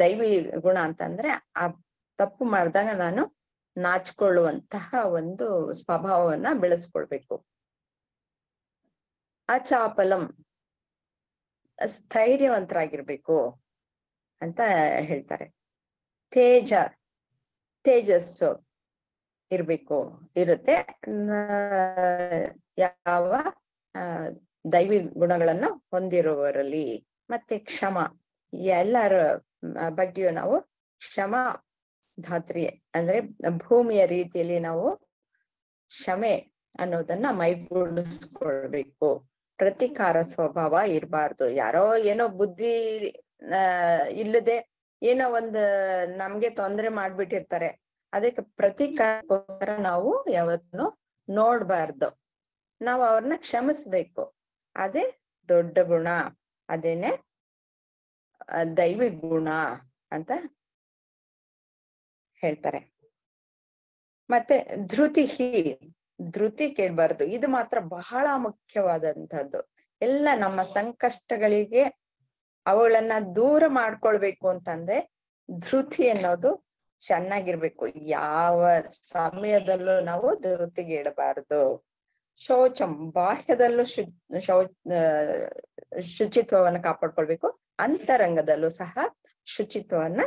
ದೈವಿ ಗುಣ ಅಂತಂದ್ರೆ ಆ ತಪ್ಪು ಮಾಡಿದಾಗ ನಾನು ನಾಚಿಕೊಳ್ಳುವಂತಹ ಒಂದು ಸ್ವಭಾವವನ್ನ ಬೆಳೆಸ್ಕೊಳ್ಬೇಕು. ಅಚಾಪಲಂ, ಸ್ಥೈರ್ಯವಂತರಾಗಿರ್ಬೇಕು ಅಂತ ಹೇಳ್ತಾರೆ. ತೇಜಸ್ಸು ಇರುತ್ತೆ. ಯಾವ ದೈವಿ ಗುಣಗಳನ್ನ ಹೊಂದಿರುವವರಲ್ಲಿ. ಮತ್ತೆ ಕ್ಷಮ, ಎಲ್ಲರ ಬಗ್ಗೆಯೂ ನಾವು ಕ್ಷಮ ಧಾತ್ರಿ ಅಂದ್ರೆ ಭೂಮಿಯ ರೀತಿಯಲ್ಲಿ ನಾವು ಕ್ಷಮೆ ಅನ್ನೋದನ್ನ ಮೈಗೂಡಿಸ್ಕೊಳ್ಬೇಕು. ಪ್ರತಿಕಾರ ಸ್ವಭಾವ ಇರಬಾರ್ದು. ಯಾರೋ ಏನೋ ಬುದ್ಧಿ ಇಲ್ಲದೆ ಏನೋ ಒಂದು ನಮ್ಗೆ ತೊಂದರೆ ಮಾಡ್ಬಿಟ್ಟಿರ್ತಾರೆ, ಅದಕ್ಕೆ ಪ್ರತಿಕಾರಕ್ಕೋಸ್ಕರ ನಾವು ಯಾವತ್ತೂ ನೋಡ್ಬಾರ್ದು. ನಾವು ಅವ್ರನ್ನ ಕ್ಷಮಿಸ್ಬೇಕು. ಅದೇ ದೊಡ್ಡ ಗುಣ, ಅದೇನೆ ದೈವಿ ಗುಣ ಅಂತ ಹೇಳ್ತಾರೆ. ಮತ್ತೆ ಧೃತಿ ಕೇಳ್ಬಾರ್ದು. ಇದು ಮಾತ್ರ ಬಹಳ ಮುಖ್ಯವಾದಂತಹದ್ದು. ಎಲ್ಲ ನಮ್ಮ ಸಂಕಷ್ಟಗಳಿಗೆ ಅವುಗಳನ್ನ ದೂರ ಮಾಡ್ಕೊಳ್ಬೇಕು ಅಂತಂದ್ರೆ ಧೃತಿ ಅನ್ನೋದು ಚೆನ್ನಾಗಿರ್ಬೇಕು. ಯಾವ ಸಮಯದಲ್ಲೂ ನಾವು ಧೃತಿಗೆಡಬಾರ್ದು. ಶೌಚಂ, ಬಾಹ್ಯದಲ್ಲೂ ಶುಚಿತ್ವವನ್ನ ಕಾಪಾಡ್ಕೊಳ್ಬೇಕು, ಅಂತರಂಗದಲ್ಲೂ ಸಹ ಶುಚಿತ್ವವನ್ನ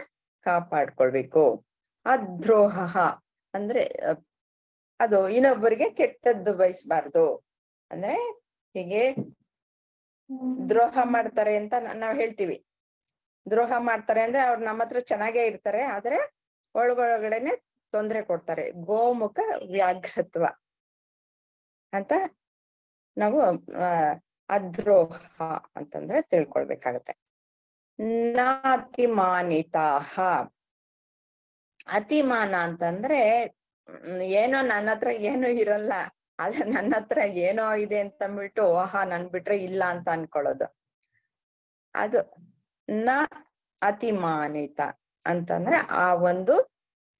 ಕಾಪಾಡ್ಕೊಳ್ಬೇಕು. ಅದ್ರೋಹ ಅಂದ್ರೆ ಅದು ಇನ್ನೊಬ್ಬರಿಗೆ ಕೆಟ್ಟದ್ದು ಬಯಸ್ಬಾರ್ದು. ಅಂದ್ರೆ ಹೀಗೆ ದ್ರೋಹ ಮಾಡ್ತಾರೆ ಅಂತ ನಾವ್ ಹೇಳ್ತೀವಿ. ದ್ರೋಹ ಮಾಡ್ತಾರೆ ಅಂದ್ರೆ ಅವ್ರು ನಮ್ಮ ಹತ್ರ ಚೆನ್ನಾಗೇ ಇರ್ತಾರೆ, ಆದ್ರೆ ಒಳಗೊಳಗಡೆನೆ ತೊಂದರೆ ಕೊಡ್ತಾರೆ. ಗೋಮುಖ ವ್ಯಾಘ್ರತ್ವ ಅಂತ ನಾವು ಅದ್ರೋಹ ಅಂತಂದ್ರೆ ತಿಳ್ಕೊಳ್ಬೇಕಾಗತ್ತೆ. ನಾತಿಮಾನಿತಾಹ. ಅತಿಮಾನ ಅಂತಂದ್ರೆ ಏನೋ ನನ್ನ ಹತ್ರ ಏನೋ ಇರಲ್ಲ, ಆದ್ರೆ ನನ್ನ ಹತ್ರ ಏನೋ ಇದೆ ಅಂತ ಅಂದ್ಬಿಟ್ಟು ಆಹಾ ನನ್ ಬಿಟ್ರೆ ಇಲ್ಲ ಅಂತ ಅನ್ಕೊಳ್ಳೋದು. ಅದು ನ ಅತಿಮಾನಿತ ಅಂತಂದ್ರೆ ಆ ಒಂದು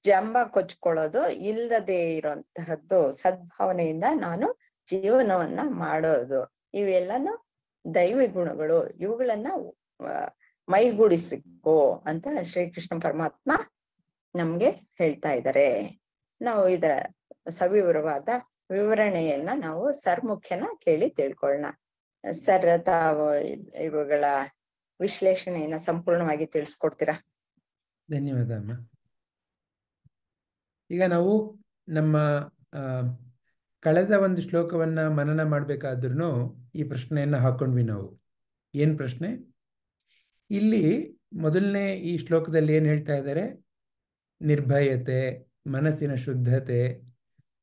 ಜಂಬ ಕೊಚ್ಕೊಳ್ಳೋದು, ಇಲ್ಲದೆ ಇರೋಂತಹದ್ದು, ಸದ್ಭಾವನೆಯಿಂದ ನಾನು ಜೀವನವನ್ನ ಮಾಡೋದು. ಇವೆಲ್ಲನೂ ದೈವಿ ಗುಣಗಳು, ಇವುಗಳನ್ನ ಮೈಗೂಡಿಸಿಕೋ ಅಂತ ಶ್ರೀಕೃಷ್ಣ ಪರಮಾತ್ಮ ನಮ್ಗೆ ಹೇಳ್ತಾ ಇದ್ದಾರೆ. ನಾವು ಇದರ ಸವಿವರವಾದ ವಿವರಣೆಯನ್ನ ನಾವು ಸರ್ ಮುಖ್ಯನ ಕೇಳಿ ತಿಳ್ಕೊಳ್ಳೋಣ. ಸರ್ ತಾವು ಇವುಗಳ ವಿಶ್ಲೇಷಣೆಯನ್ನ ಸಂಪೂರ್ಣವಾಗಿ ತಿಳಿಸ್ಕೊಡ್ತೀರಾ? ಧನ್ಯವಾದ ಅಮ್ಮ. ಈಗ ನಾವು ನಮ್ಮ ಕಳೆದ ಒಂದು ಶ್ಲೋಕವನ್ನ ಮನನ ಮಾಡ್ಬೇಕಾದ್ರೂ ಈ ಪ್ರಶ್ನೆಯನ್ನ ಹಾಕೊಂಡ್ವಿ ನಾವು. ಏನ್ ಪ್ರಶ್ನೆ? ಇಲ್ಲಿ ಮೊದಲನೇ ಈ ಶ್ಲೋಕದಲ್ಲಿ ಏನ್ ಹೇಳ್ತಾ ಇದ್ದಾರೆ? ನಿರ್ಭಯತೆ, ಮನಸ್ಸಿನ ಶುದ್ಧತೆ,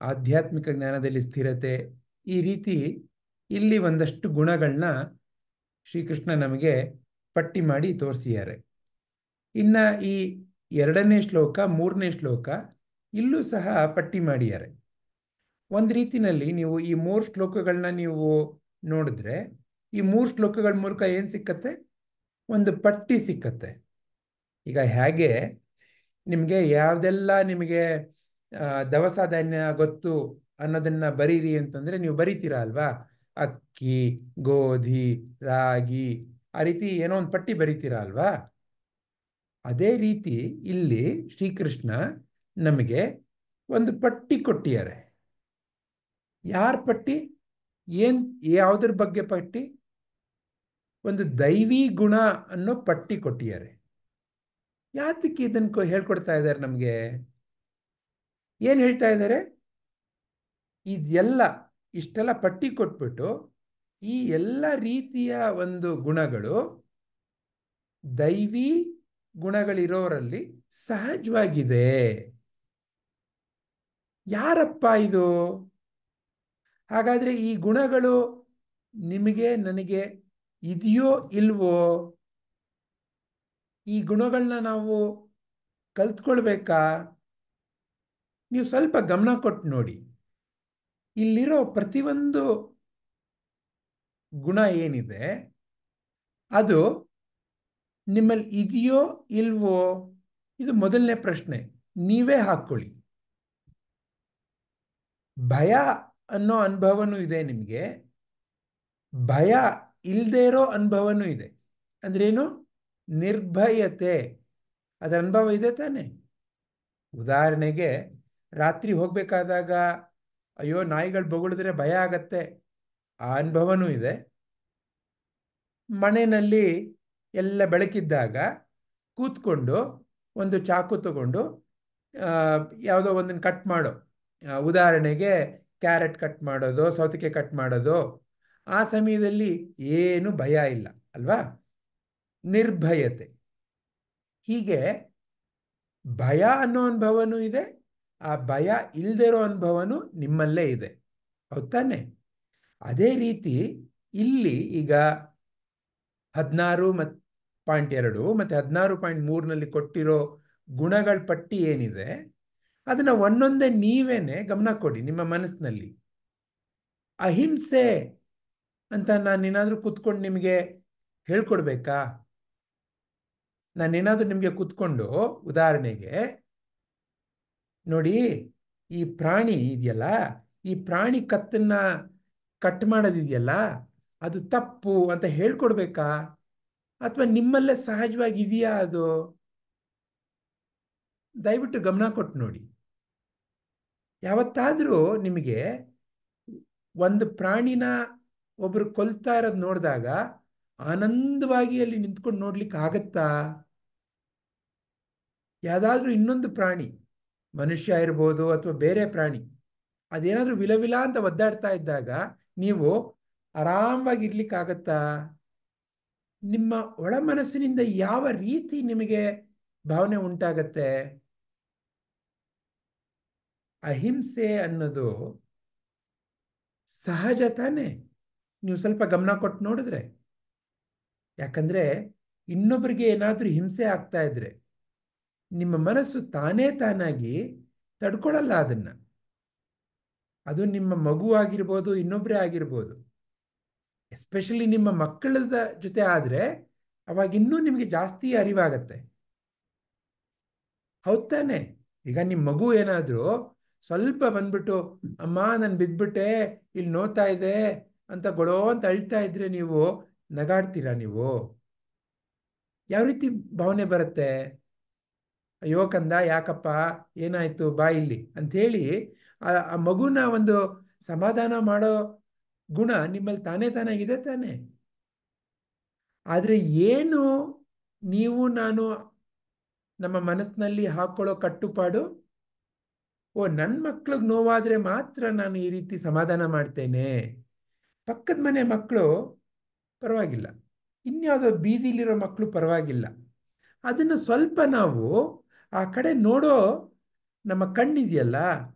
ಆಧ್ಯಾತ್ಮಿಕ ಜ್ಞಾನದಲ್ಲಿ ಸ್ಥಿರತೆ, ಈ ರೀತಿ ಇಲ್ಲಿ ಒಂದಷ್ಟು ಗುಣಗಳನ್ನ ಶ್ರೀಕೃಷ್ಣ ನಮಗೆ ಪಟ್ಟಿ ಮಾಡಿ ತೋರಿಸಿದ್ದಾರೆ. ಇನ್ನ ಈ 2ನೇ ಶ್ಲೋಕ 3ನೇ ಶ್ಲೋಕ ಇಲ್ಲೂ ಸಹ ಪಟ್ಟಿ ಮಾಡಿದ್ದಾರೆ. ಒಂದು ರೀತಿನಲ್ಲಿ ನೀವು ಈ 3 ಶ್ಲೋಕಗಳನ್ನ ನೀವು ನೋಡಿದ್ರೆ ಈ 3 ಶ್ಲೋಕಗಳ ಮೂಲಕ ಏನ್ ಸಿಕ್ಕತ್ತೆ? ಒಂದು ಪಟ್ಟಿ ಸಿಕ್ಕತ್ತೆ. ಈಗ ಹೇಗೆ ನಿಮಗೆ ಯಾವ್ದೆಲ್ಲ ನಿಮಗೆ ದವಸ ಧಾನ್ಯ ಗೊತ್ತು ಅನ್ನೋದನ್ನ ಬರೀರಿ ಅಂತಂದ್ರೆ ನೀವು ಬರೀತೀರಾ ಅಲ್ವಾ? ಅಕ್ಕಿ, ಗೋಧಿ, ರಾಗಿ, ಆ ರೀತಿ ಏನೋ ಒಂದು ಪಟ್ಟಿ ಬರೀತೀರಾ ಅಲ್ವಾ? ಅದೇ ರೀತಿ ಇಲ್ಲಿ ಶ್ರೀಕೃಷ್ಣ ನಮಗೆ ಒಂದು ಪಟ್ಟಿ ಕೊಟ್ಟಿದ್ದಾರೆ. ಯಾರ ಪಟ್ಟಿ? ಯಾವುದ್ರ ಬಗ್ಗೆ ಪಟ್ಟಿ? ಒಂದು ದೈವಿ ಗುಣ ಅನ್ನೋ ಪಟ್ಟಿ ಕೊಟ್ಟಿದ್ದಾರೆ. ಯಾತಕ್ಕೆ ಇದನ್ನು ಹೇಳ್ಕೊಡ್ತಾ ಇದ್ದಾರೆ ನಮಗೆ? ಏನ್ ಹೇಳ್ತಾ ಇದ್ದಾರೆ? ಇಷ್ಟೆಲ್ಲ ಪಟ್ಟಿ ಕೊಟ್ಬಿಟ್ಟು ಈ ಎಲ್ಲ ರೀತಿಯ ಒಂದು ಗುಣಗಳು ದೈವಿ ಗುಣಗಳಿರೋರಲ್ಲಿ ಸಹಜವಾಗಿದೆ. ಯಾರಪ್ಪ ಇದು? ಹಾಗಾದ್ರೆ ಈ ಗುಣಗಳು ನಿಮಗೆ ನನಗೆ ಇದೆಯೋ ಇಲ್ವೋ? ಈ ಗುಣಗಳನ್ನ ನಾವು ಕಲ್ತ್ಕೊಳ್ಬೇಕಾ? ನೀವು ಸ್ವಲ್ಪ ಗಮನ ಕೊಟ್ಟು ನೋಡಿ. ಇಲ್ಲಿರೋ ಪ್ರತಿಯೊಂದು ಗುಣ ಏನಿದೆ ಅದು ನಿಮ್ಮಲ್ಲಿ ಇದೆಯೋ ಇಲ್ವೋ? ಇದು ಮೊದಲನೇ ಪ್ರಶ್ನೆ. ನೀವೇ ಹಾಕೊಳ್ಳಿ. ಭಯ ಅನ್ನೋ ಅನುಭವನೂ ಇದೆ ನಿಮಗೆ, ಭಯ ಇಲ್ಲದೆ ಇರೋ ಅನುಭವನೂ ಇದೆ. ಅಂದ್ರೇನು? ನಿರ್ಭಯತೆ, ಅದರ ಅನುಭವ ಇದೆ ತಾನೆ? ಉದಾಹರಣೆಗೆ ರಾತ್ರಿ ಹೋಗ್ಬೇಕಾದಾಗ ಅಯ್ಯೋ ನಾಯಿಗಳು ಬೊಗಳಿದ್ರೆ ಭಯ ಆಗತ್ತೆ, ಆ ಅನುಭವನೂ ಇದೆ. ಮನೆಯಲ್ಲಿ ಎಲ್ಲ ಬೆಳಕಿದ್ದಾಗ ಕೂತ್ಕೊಂಡು ಒಂದು ಚಾಕು ತಗೊಂಡು ಯಾವುದೋ ಒಂದನ್ನು ಕಟ್ ಮಾಡೋ, ಉದಾಹರಣೆಗೆ ಕ್ಯಾರೆಟ್ ಕಟ್ ಮಾಡೋದು, ಸೌತೆಕಾಯಿ ಕಟ್ ಮಾಡೋದು, ಆ ಸಮಯದಲ್ಲಿ ಏನು ಭಯ ಇಲ್ಲ ಅಲ್ವಾ? ನಿರ್ಭಯತೆ. ಹೀಗೆ ಭಯ ಅನ್ನೋ ಅನುಭವನೂ ಇದೆ, ಆ ಭಯ ಇಲ್ಲದೆ ಇರೋ ಅನುಭವನೂ ನಿಮ್ಮಲ್ಲೇ ಇದೆ. ಹೌದ್ ತಾನೆ? ಅದೇ ರೀತಿ ಇಲ್ಲಿ ಈಗ 16.2 ಮತ್ತು 16.3ನಲ್ಲಿ ಕೊಟ್ಟಿರೋ ಗುಣಗಳ ಪಟ್ಟಿ ಏನಿದೆ ಅದನ್ನ ಒಂದೊಂದೇ ನೀವೇನೆ ಗಮನ ಕೊಡಿ ನಿಮ್ಮ ಮನಸ್ಸಿನಲ್ಲಿ. ಅಹಿಂಸೆ ಅಂತ ನಾನೇನಾದ್ರೂ ಕೂತ್ಕೊಂಡು ನಿಮಗೆ ಹೇಳ್ಕೊಡ್ಬೇಕಾ? ನಾನೇನಾದ್ರೂ ನಿಮಗೆ ಕೂತ್ಕೊಂಡು ಉದಾಹರಣೆಗೆ ನೋಡಿ ಈ ಪ್ರಾಣಿ ಇದೆಯಲ್ಲ, ಈ ಪ್ರಾಣಿ ಕತ್ತನ್ನ ಕಟ್ ಮಾಡೋದಿದೆಯಲ್ಲ ಅದು ತಪ್ಪು ಅಂತ ಹೇಳ್ಕೊಡ್ಬೇಕಾ? ಅಥವಾ ನಿಮ್ಮಲ್ಲೇ ಸಹಜವಾಗಿ ಇದೆಯಾ ಅದು? ದಯವಿಟ್ಟು ಗಮನ ಕೊಟ್ಟು ನೋಡಿ. ಯಾವತ್ತಾದ್ರೂ ನಿಮಗೆ ಒಂದು ಪ್ರಾಣಿನ ಒಬ್ರು ಕೊಲ್ತಾ ಇರೋದು ನೋಡಿದಾಗ ಆನಂದವಾಗಿ ಅಲ್ಲಿ ನಿಂತ್ಕೊಂಡು ನೋಡ್ಲಿಕ್ಕೆ ಆಗತ್ತಾ? ಯಾವ್ದಾದ್ರೂ ಇನ್ನೊಂದು ಪ್ರಾಣಿ, ಮನುಷ್ಯ ಇರ್ಬೋದು ಅಥವಾ ಬೇರೆ ಪ್ರಾಣಿ, ಅದೇನಾದ್ರೂ ವಿಲವಿಲ ಅಂತ ಒದ್ದಾಡ್ತಾ ಇದ್ದಾಗ ನೀವು ಆರಾಮವಾಗಿ ಇರ್ಲಿಕ್ಕಾಗತ್ತಾ? ನಿಮ್ಮ ಒಳ ಮನಸ್ಸಿನಿಂದ ಯಾವ ರೀತಿ ನಿಮಗೆ ಭಾವನೆ ಉಂಟಾಗತ್ತೆ? ಅಹಿಂಸೆ ಅನ್ನೋದು ಸಹಜ ತಾನೆ? ನೀವು ಸ್ವಲ್ಪ ಗಮನ ಕೊಟ್ಟು ನೋಡಿದ್ರೆ. ಯಾಕಂದ್ರೆ ಇನ್ನೊಬ್ಬರಿಗೆ ಏನಾದರೂ ಹಿಂಸೆ ಆಗ್ತಾ ಇದ್ರೆ ನಿಮ್ಮ ಮನಸ್ಸು ತಾನೇ ತಾನಾಗಿ ತಡ್ಕೊಳ್ಳಲ್ಲ ಅದನ್ನ. ಅದು ನಿಮ್ಮ ಮಗು ಆಗಿರ್ಬೋದು, ಇನ್ನೊಬ್ಬರೇ ಆಗಿರ್ಬೋದು. ಎಸ್ಪೆಷಲಿ ನಿಮ್ಮ ಮಕ್ಕಳದ ಜೊತೆ ಆದರೆ ಅವಾಗ ಇನ್ನೂ ನಿಮಗೆ ಜಾಸ್ತಿ ಅರಿವಾಗತ್ತೆ. ಹೌದ್ ತಾನೆ? ಈಗ ನಿಮ್ಮ ಮಗು ಏನಾದರೂ ಸ್ವಲ್ಪ ಬಂದ್ಬಿಟ್ಟು ಅಮ್ಮ ನಾನು ಬಿದ್ಬಿಟ್ಟೆ, ಇಲ್ಲಿ ನೋತಾ ಇದೆ ಅಂತ ಗೊಳೋ ಅಂತ ಅಳ್ತಾ ಇದ್ರೆ ನೀವು ನಗಾಡ್ತೀರಾ? ನೀವು ಯಾವ ರೀತಿ ಭಾವನೆ ಬರುತ್ತೆ? ಅಯ್ಯೋ ಕಂದ ಯಾಕಪ್ಪ, ಏನಾಯ್ತು, ಬಾ ಇಲ್ಲಿ ಅಂಥೇಳಿ ಆ ಮಗುನ ಒಂದು ಸಮಾಧಾನ ಮಾಡೋ ಗುಣ ನಿಮ್ಮಲ್ಲಿ ತಾನೇ ತಾನಾಗಿದೆ ತಾನೆ. ಆದರೆ ಏನು ನೀವು ನಾನು ನಮ್ಮ ಮನಸ್ಸಿನಲ್ಲಿ ಹಾಕೊಳ್ಳೋ ಕಟ್ಟುಪಾಡು, ನನ್ನ ಮಕ್ಳಿಗೆ ನೋವಾದರೆ ಮಾತ್ರ ನಾನು ಈ ರೀತಿ ಸಮಾಧಾನ ಮಾಡ್ತೇನೆ, ಪಕ್ಕದ ಮನೆ ಮಕ್ಕಳು ಪರವಾಗಿಲ್ಲ, ಇನ್ಯಾವುದೋ ಬೀದಿಲಿರೋ ಮಕ್ಕಳು ಪರವಾಗಿಲ್ಲ. ಅದನ್ನು ಸ್ವಲ್ಪ ನಾವು ಆ ಕಡೆ ನೋಡೋ ನಮ್ಮ ಕಣ್ಣಿದೆಯಲ್ಲ,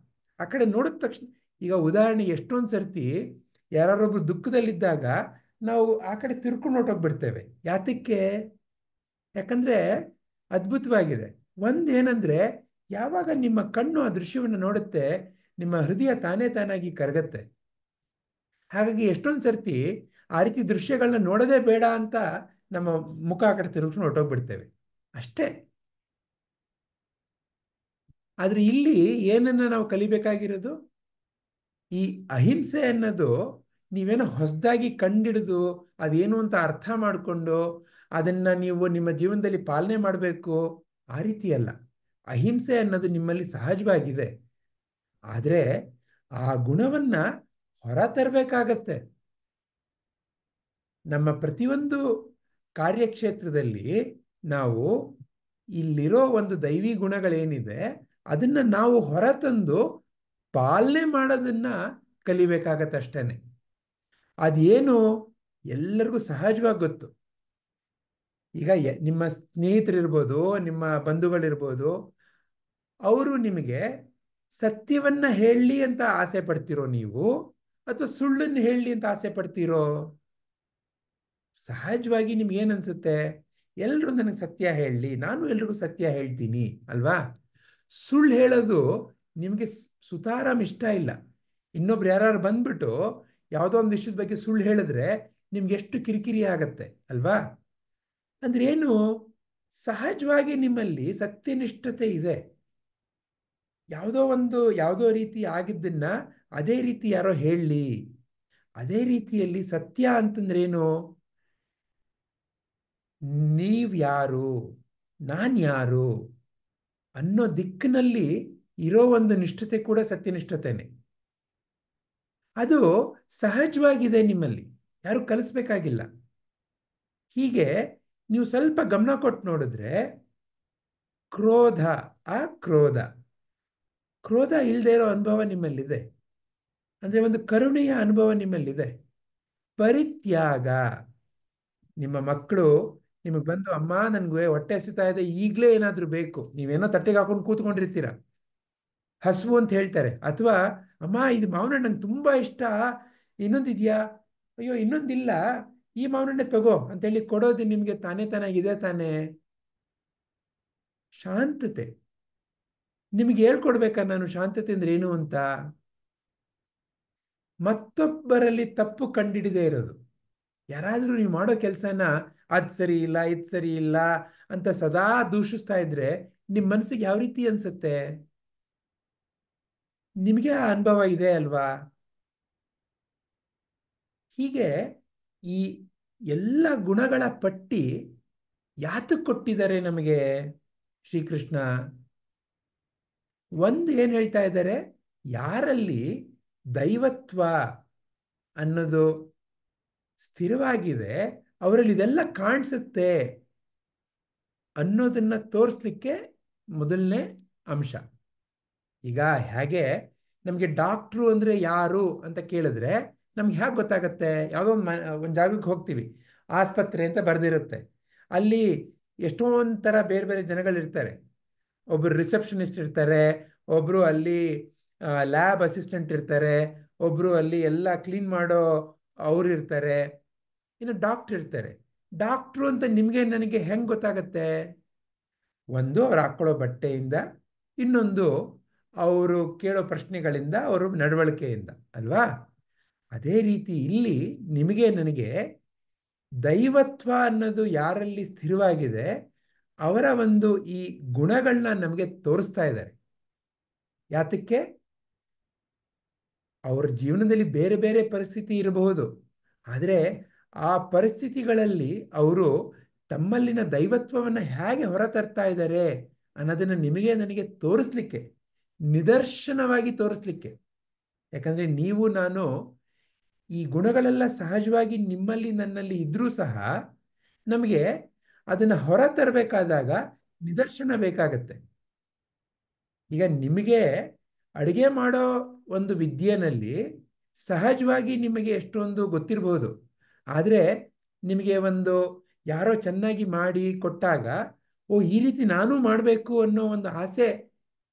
ಆ ಕಡೆ ನೋಡಿದ ತಕ್ಷಣ, ಈಗ ಉದಾಹರಣೆ ಎಷ್ಟೊಂದು ಸರ್ತಿ ಯಾರೊಬ್ಬರು ದುಃಖದಲ್ಲಿದ್ದಾಗ ನಾವು ಆ ಕಡೆ ತಿರ್ಕೊಂಡು ಹೊರಟೋಗ್ಬಿಡ್ತೇವೆ. ಯಾತಕ್ಕೆ? ಯಾಕಂದರೆ ಅದ್ಭುತವಾಗಿದೆ. ಒಂದೇನೆಂದರೆ, ಯಾವಾಗ ನಿಮ್ಮ ಕಣ್ಣು ಆ ದೃಶ್ಯವನ್ನು ನೋಡುತ್ತೆ, ನಿಮ್ಮ ಹೃದಯ ತಾನೇ ತಾನಾಗಿ ಕರಗತ್ತೆ. ಹಾಗಾಗಿ ಎಷ್ಟೊಂದು ಸರ್ತಿ ಆ ರೀತಿ ದೃಶ್ಯಗಳನ್ನ ನೋಡೋದೇ ಬೇಡ ಅಂತ ನಮ್ಮ ಮುಖ ಆ ಕಡೆ ತಿರುಗಿಸ್ಕೊಂಡು ಹೊರಟೋಗ್ಬಿಡ್ತೇವೆ ಅಷ್ಟೇ. ಆದರೆ ಇಲ್ಲಿ ಏನನ್ನ ನಾವು ಕಲಿಬೇಕಾಗಿರೋದು, ಈ ಅಹಿಂಸೆ ಅನ್ನೋದು ನೀವೇನೋ ಹೊಸದಾಗಿ ಕಂಡಿಡಿದು ಅದೇನು ಅಂತ ಅರ್ಥ ಮಾಡಿಕೊಂಡು ಅದನ್ನು ನೀವು ನಿಮ್ಮ ಜೀವನದಲ್ಲಿ ಪಾಲನೆ ಮಾಡಬೇಕು, ಆ ರೀತಿ ಅಲ್ಲ. ಅಹಿಂಸೆ ಅನ್ನೋದು ನಿಮ್ಮಲ್ಲಿ ಸಹಜವಾಗಿದೆ. ಆದರೆ ಆ ಗುಣವನ್ನು ಹೊರ ತರಬೇಕಾಗತ್ತೆ. ನಮ್ಮ ಪ್ರತಿಯೊಂದು ಕಾರ್ಯಕ್ಷೇತ್ರದಲ್ಲಿ ನಾವು ಇಲ್ಲಿರೋ ಒಂದು ದೈವಿ ಗುಣಗಳೇನಿದೆ ಅದನ್ನು ನಾವು ಹೊರತಂದು ಪಾಲನೆ ಮಾಡೋದನ್ನ ಕಲಿಬೇಕಾಗತ್ತೆ ಅಷ್ಟೇನೆ. ಅದೇನು ಎಲ್ಲರಿಗೂ ಸಹಜವಾಗಿ ಗೊತ್ತು. ಈಗ ನಿಮ್ಮ ಸ್ನೇಹಿತರಿರ್ಬೋದು, ನಿಮ್ಮ ಬಂಧುಗಳಿರ್ಬೋದು, ಅವರು ನಿಮಗೆ ಸತ್ಯವನ್ನ ಹೇಳಲಿ ಅಂತ ಆಸೆ ಪಡ್ತಿರೋ ನೀವು, ಅಥವಾ ಸುಳ್ಳನ್ನು ಹೇಳಲಿ ಅಂತ ಆಸೆ ಪಡ್ತೀರೋ? ಸಹಜವಾಗಿ ನಿಮ್ಗೆ ಏನನ್ಸುತ್ತೆ? ಎಲ್ಲರೂ ನನಗೆ ಸತ್ಯ ಹೇಳಲಿ, ನಾನು ಎಲ್ರಿಗೂ ಸತ್ಯ ಹೇಳ್ತೀನಿ ಅಲ್ವಾ? ಸುಳ್ಳು ಹೇಳೋದು ನಿಮಗೆ ಸುತಾರಾಮ್ ಇಷ್ಟ ಇಲ್ಲ. ಇನ್ನೊಬ್ರು ಯಾರು ಬಂದ್ಬಿಟ್ಟು ಯಾವುದೋ ಒಂದು ವಿಷಯದ ಬಗ್ಗೆ ಸುಳ್ಳು ಹೇಳಿದ್ರೆ ನಿಮ್ಗೆ ಎಷ್ಟು ಕಿರಿಕಿರಿ ಆಗತ್ತೆ ಅಲ್ವಾ? ಅಂದ್ರೆ ಏನು? ಸಹಜವಾಗಿ ನಿಮ್ಮಲ್ಲಿ ಸತ್ಯನಿಷ್ಠತೆ ಇದೆ. ಯಾವುದೋ ರೀತಿ ಆಗಿದ್ದನ್ನ ಅದೇ ರೀತಿ ಯಾರೋ ಹೇಳಲಿ. ಅದೇ ರೀತಿಯಲ್ಲಿ ಸತ್ಯ ಅಂತಂದ್ರೇನು? ನೀವ್ಯಾರು, ನಾನ್ಯಾರು ಅನ್ನೋ ದಿಕ್ಕಿನಲ್ಲಿ ಇರೋ ಒಂದು ನಿಷ್ಠತೆ ಕೂಡ ಸತ್ಯನಿಷ್ಠತೆನೆ. ಅದು ಸಹಜವಾಗಿದೆ ನಿಮ್ಮಲ್ಲಿ, ಯಾರು ಕಲಿಸ್ಬೇಕಾಗಿಲ್ಲ. ಹೀಗೆ ನೀವು ಸ್ವಲ್ಪ ಗಮನ ಕೊಟ್ಟು ನೋಡಿದ್ರೆ ಕ್ರೋಧ ಕ್ರೋಧ ಇಲ್ಲದೆ ಇರೋ ಅನುಭವ ನಿಮ್ಮಲ್ಲಿದೆ. ಅಂದರೆ ಒಂದು ಕರುಣೆಯ ಅನುಭವ ನಿಮ್ಮಲ್ಲಿದೆ. ಪರಿತ್ಯಾಗ, ನಿಮ್ಮ ಮಕ್ಕಳು ನಿಮಗೆ ಬಂದು ಅಮ್ಮ ನನಗೆ ಹೊಟ್ಟೆ ಹಸಿತಾ ಇದೆ, ಈಗಲೇ ಏನಾದರೂ ಬೇಕು, ನೀವೇನೋ ತಟ್ಟೆಗೆ ಹಾಕೊಂಡು ಕೂತ್ಕೊಂಡಿರ್ತೀರ, ಹಸುವು ಅಂತ ಹೇಳ್ತಾರೆ. ಅಥವಾ ಅಮ್ಮ ಇದು ಮಾವಿನ ಹಣ್ಣು ನಂಗೆ ತುಂಬ ಇಷ್ಟ, ಇನ್ನೊಂದಿದೆಯಾ? ಅಯ್ಯೋ ಇನ್ನೊಂದಿಲ್ಲ, ಈ ಮಾವಿನ ಹಣ್ಣೆ ತಗೋ ಅಂತೇಳಿ ಕೊಡೋದು ನಿಮಗೆ ತಾನೇ ತಾನಾಗಿದೆ ತಾನೇ. ಶಾಂತತೆ ನಿಮಗೆ ಹೇಳ್ಕೊಡ್ಬೇಕಾ ನಾನು ಶಾಂತತೆ ಅಂದ್ರೆ ಏನು ಅಂತ? ಮತ್ತೊಬ್ಬರಲ್ಲಿ ತಪ್ಪು ಕಂಡಿಡಿದೇ ಇರೋದು. ಯಾರಾದರೂ ನೀವು ಮಾಡೋ ಕೆಲಸನ ಅದು ಸರಿ ಇಲ್ಲ, ಇದು ಸರಿ ಇಲ್ಲ ಅಂತ ಸದಾ ದೂಷಿಸ್ತಾ ಇದ್ರೆ ನಿಮ್ಮ ಮನಸ್ಸಿಗೆ ಯಾವ ರೀತಿ ಅನ್ಸುತ್ತೆ? ನಿಮಗೆ ಆ ಅನುಭವ ಇದೆ ಅಲ್ವಾ? ಹೀಗೆ ಈ ಎಲ್ಲ ಗುಣಗಳ ಪಟ್ಟಿ ಯಾತಕ್ಕೆ ಕೊಟ್ಟಿದ್ದಾರೆ ನಮಗೆ ಶ್ರೀಕೃಷ್ಣ? ಒಂದು ಏನು ಹೇಳ್ತಾ ಇದ್ದಾರೆ, ಯಾರಲ್ಲಿ ದೈವತ್ವ ಅನ್ನೋದು ಸ್ಥಿರವಾಗಿದೆ ಅವರಲ್ಲಿ ಇದೆಲ್ಲ ಕಾಣಿಸುತ್ತೆ ಅನ್ನೋದನ್ನ ತೋರಿಸ್ಲಿಕ್ಕೆ ಮೊದಲನೇ ಅಂಶ. ಈಗ ಹೇಗೆ ನಮಗೆ ಡಾಕ್ಟ್ರು ಅಂದರೆ ಯಾರು ಅಂತ ಕೇಳಿದ್ರೆ ನಮ್ಗೆ ಹೇಗೆ ಗೊತ್ತಾಗತ್ತೆ? ಯಾವುದೋ ಒಂದು ಜಾಗಕ್ಕೆ ಹೋಗ್ತೀವಿ, ಆಸ್ಪತ್ರೆ ಅಂತ ಬರೆದಿರುತ್ತೆ, ಅಲ್ಲಿ ಎಷ್ಟೊಂದು ಥರ ಬೇರೆ ಬೇರೆ ಜನಗಳಿರ್ತಾರೆ. ಒಬ್ಬರು ರಿಸೆಪ್ಷನಿಸ್ಟ್ ಇರ್ತಾರೆ, ಒಬ್ಬರು ಅಲ್ಲಿ ಲ್ಯಾಬ್ ಅಸಿಸ್ಟೆಂಟ್ ಇರ್ತಾರೆ, ಒಬ್ಬರು ಅಲ್ಲಿ ಎಲ್ಲ ಕ್ಲೀನ್ ಮಾಡೋ ಅವ್ರು ಇರ್ತಾರೆ, ಇನ್ನು ಡಾಕ್ಟ್ರ್ ಇರ್ತಾರೆ. ಡಾಕ್ಟ್ರು ಅಂತ ನಿಮಗೆ ನನಗೆ ಹೆಂಗೆ ಗೊತ್ತಾಗತ್ತೆ? ಒಂದು ಅವ್ರು ಹಾಕ್ಕೊಳ್ಳೋ ಬಟ್ಟೆಯಿಂದ, ಇನ್ನೊಂದು ಅವರು ಕೇಳೋ ಪ್ರಶ್ನೆಗಳಿಂದ, ಅವರು ನಡವಳಿಕೆಯಿಂದ ಅಲ್ವಾ? ಅದೇ ರೀತಿ ಇಲ್ಲಿ ನಿಮಗೆ ನನಗೆ ದೈವತ್ವ ಅನ್ನೋದು ಯಾರಲ್ಲಿ ಸ್ಥಿರವಾಗಿದೆ ಅವರ ಒಂದು ಈ ಗುಣಗಳನ್ನ ನಮಗೆ ತೋರಿಸ್ತಾ ಇದ್ದಾರೆ. ಯಾತಕ್ಕೆ? ಅವ್ರ ಜೀವನದಲ್ಲಿ ಬೇರೆ ಬೇರೆ ಪರಿಸ್ಥಿತಿ ಇರಬಹುದು, ಆದರೆ ಆ ಪರಿಸ್ಥಿತಿಗಳಲ್ಲಿ ಅವರು ತಮ್ಮಲ್ಲಿನ ದೈವತ್ವವನ್ನು ಹೇಗೆ ಹೊರತರ್ತಾ ಇದ್ದಾರೆ ಅನ್ನೋದನ್ನು ನಿಮಗೆ ನನಗೆ ತೋರಿಸ್ಲಿಕ್ಕೆ, ನಿದರ್ಶನವಾಗಿ ತೋರಿಸ್ಲಿಕ್ಕೆ. ಯಾಕಂದರೆ ನೀವು ನಾನು ಈ ಗುಣಗಳೆಲ್ಲ ಸಹಜವಾಗಿ ನಿಮ್ಮಲ್ಲಿ ನನ್ನಲ್ಲಿ ಇದ್ರೂ ಸಹ ನಮಗೆ ಅದನ್ನು ಹೊರತರಬೇಕಾದಾಗ ನಿದರ್ಶನ ಬೇಕಾಗತ್ತೆ. ಈಗ ನಿಮಗೆ ಅಡುಗೆ ಮಾಡೋ ಒಂದು ವಿದ್ಯೆನಲ್ಲಿ ಸಹಜವಾಗಿ ನಿಮಗೆ ಎಷ್ಟೊಂದು ಗೊತ್ತಿರಬಹುದು, ಆದರೆ ನಿಮಗೆ ಒಂದು ಯಾರೋ ಚೆನ್ನಾಗಿ ಮಾಡಿ ಕೊಟ್ಟಾಗ ಓ ಈ ರೀತಿ ನಾನೂ ಮಾಡಬೇಕು ಅನ್ನೋ ಒಂದು ಆಸೆ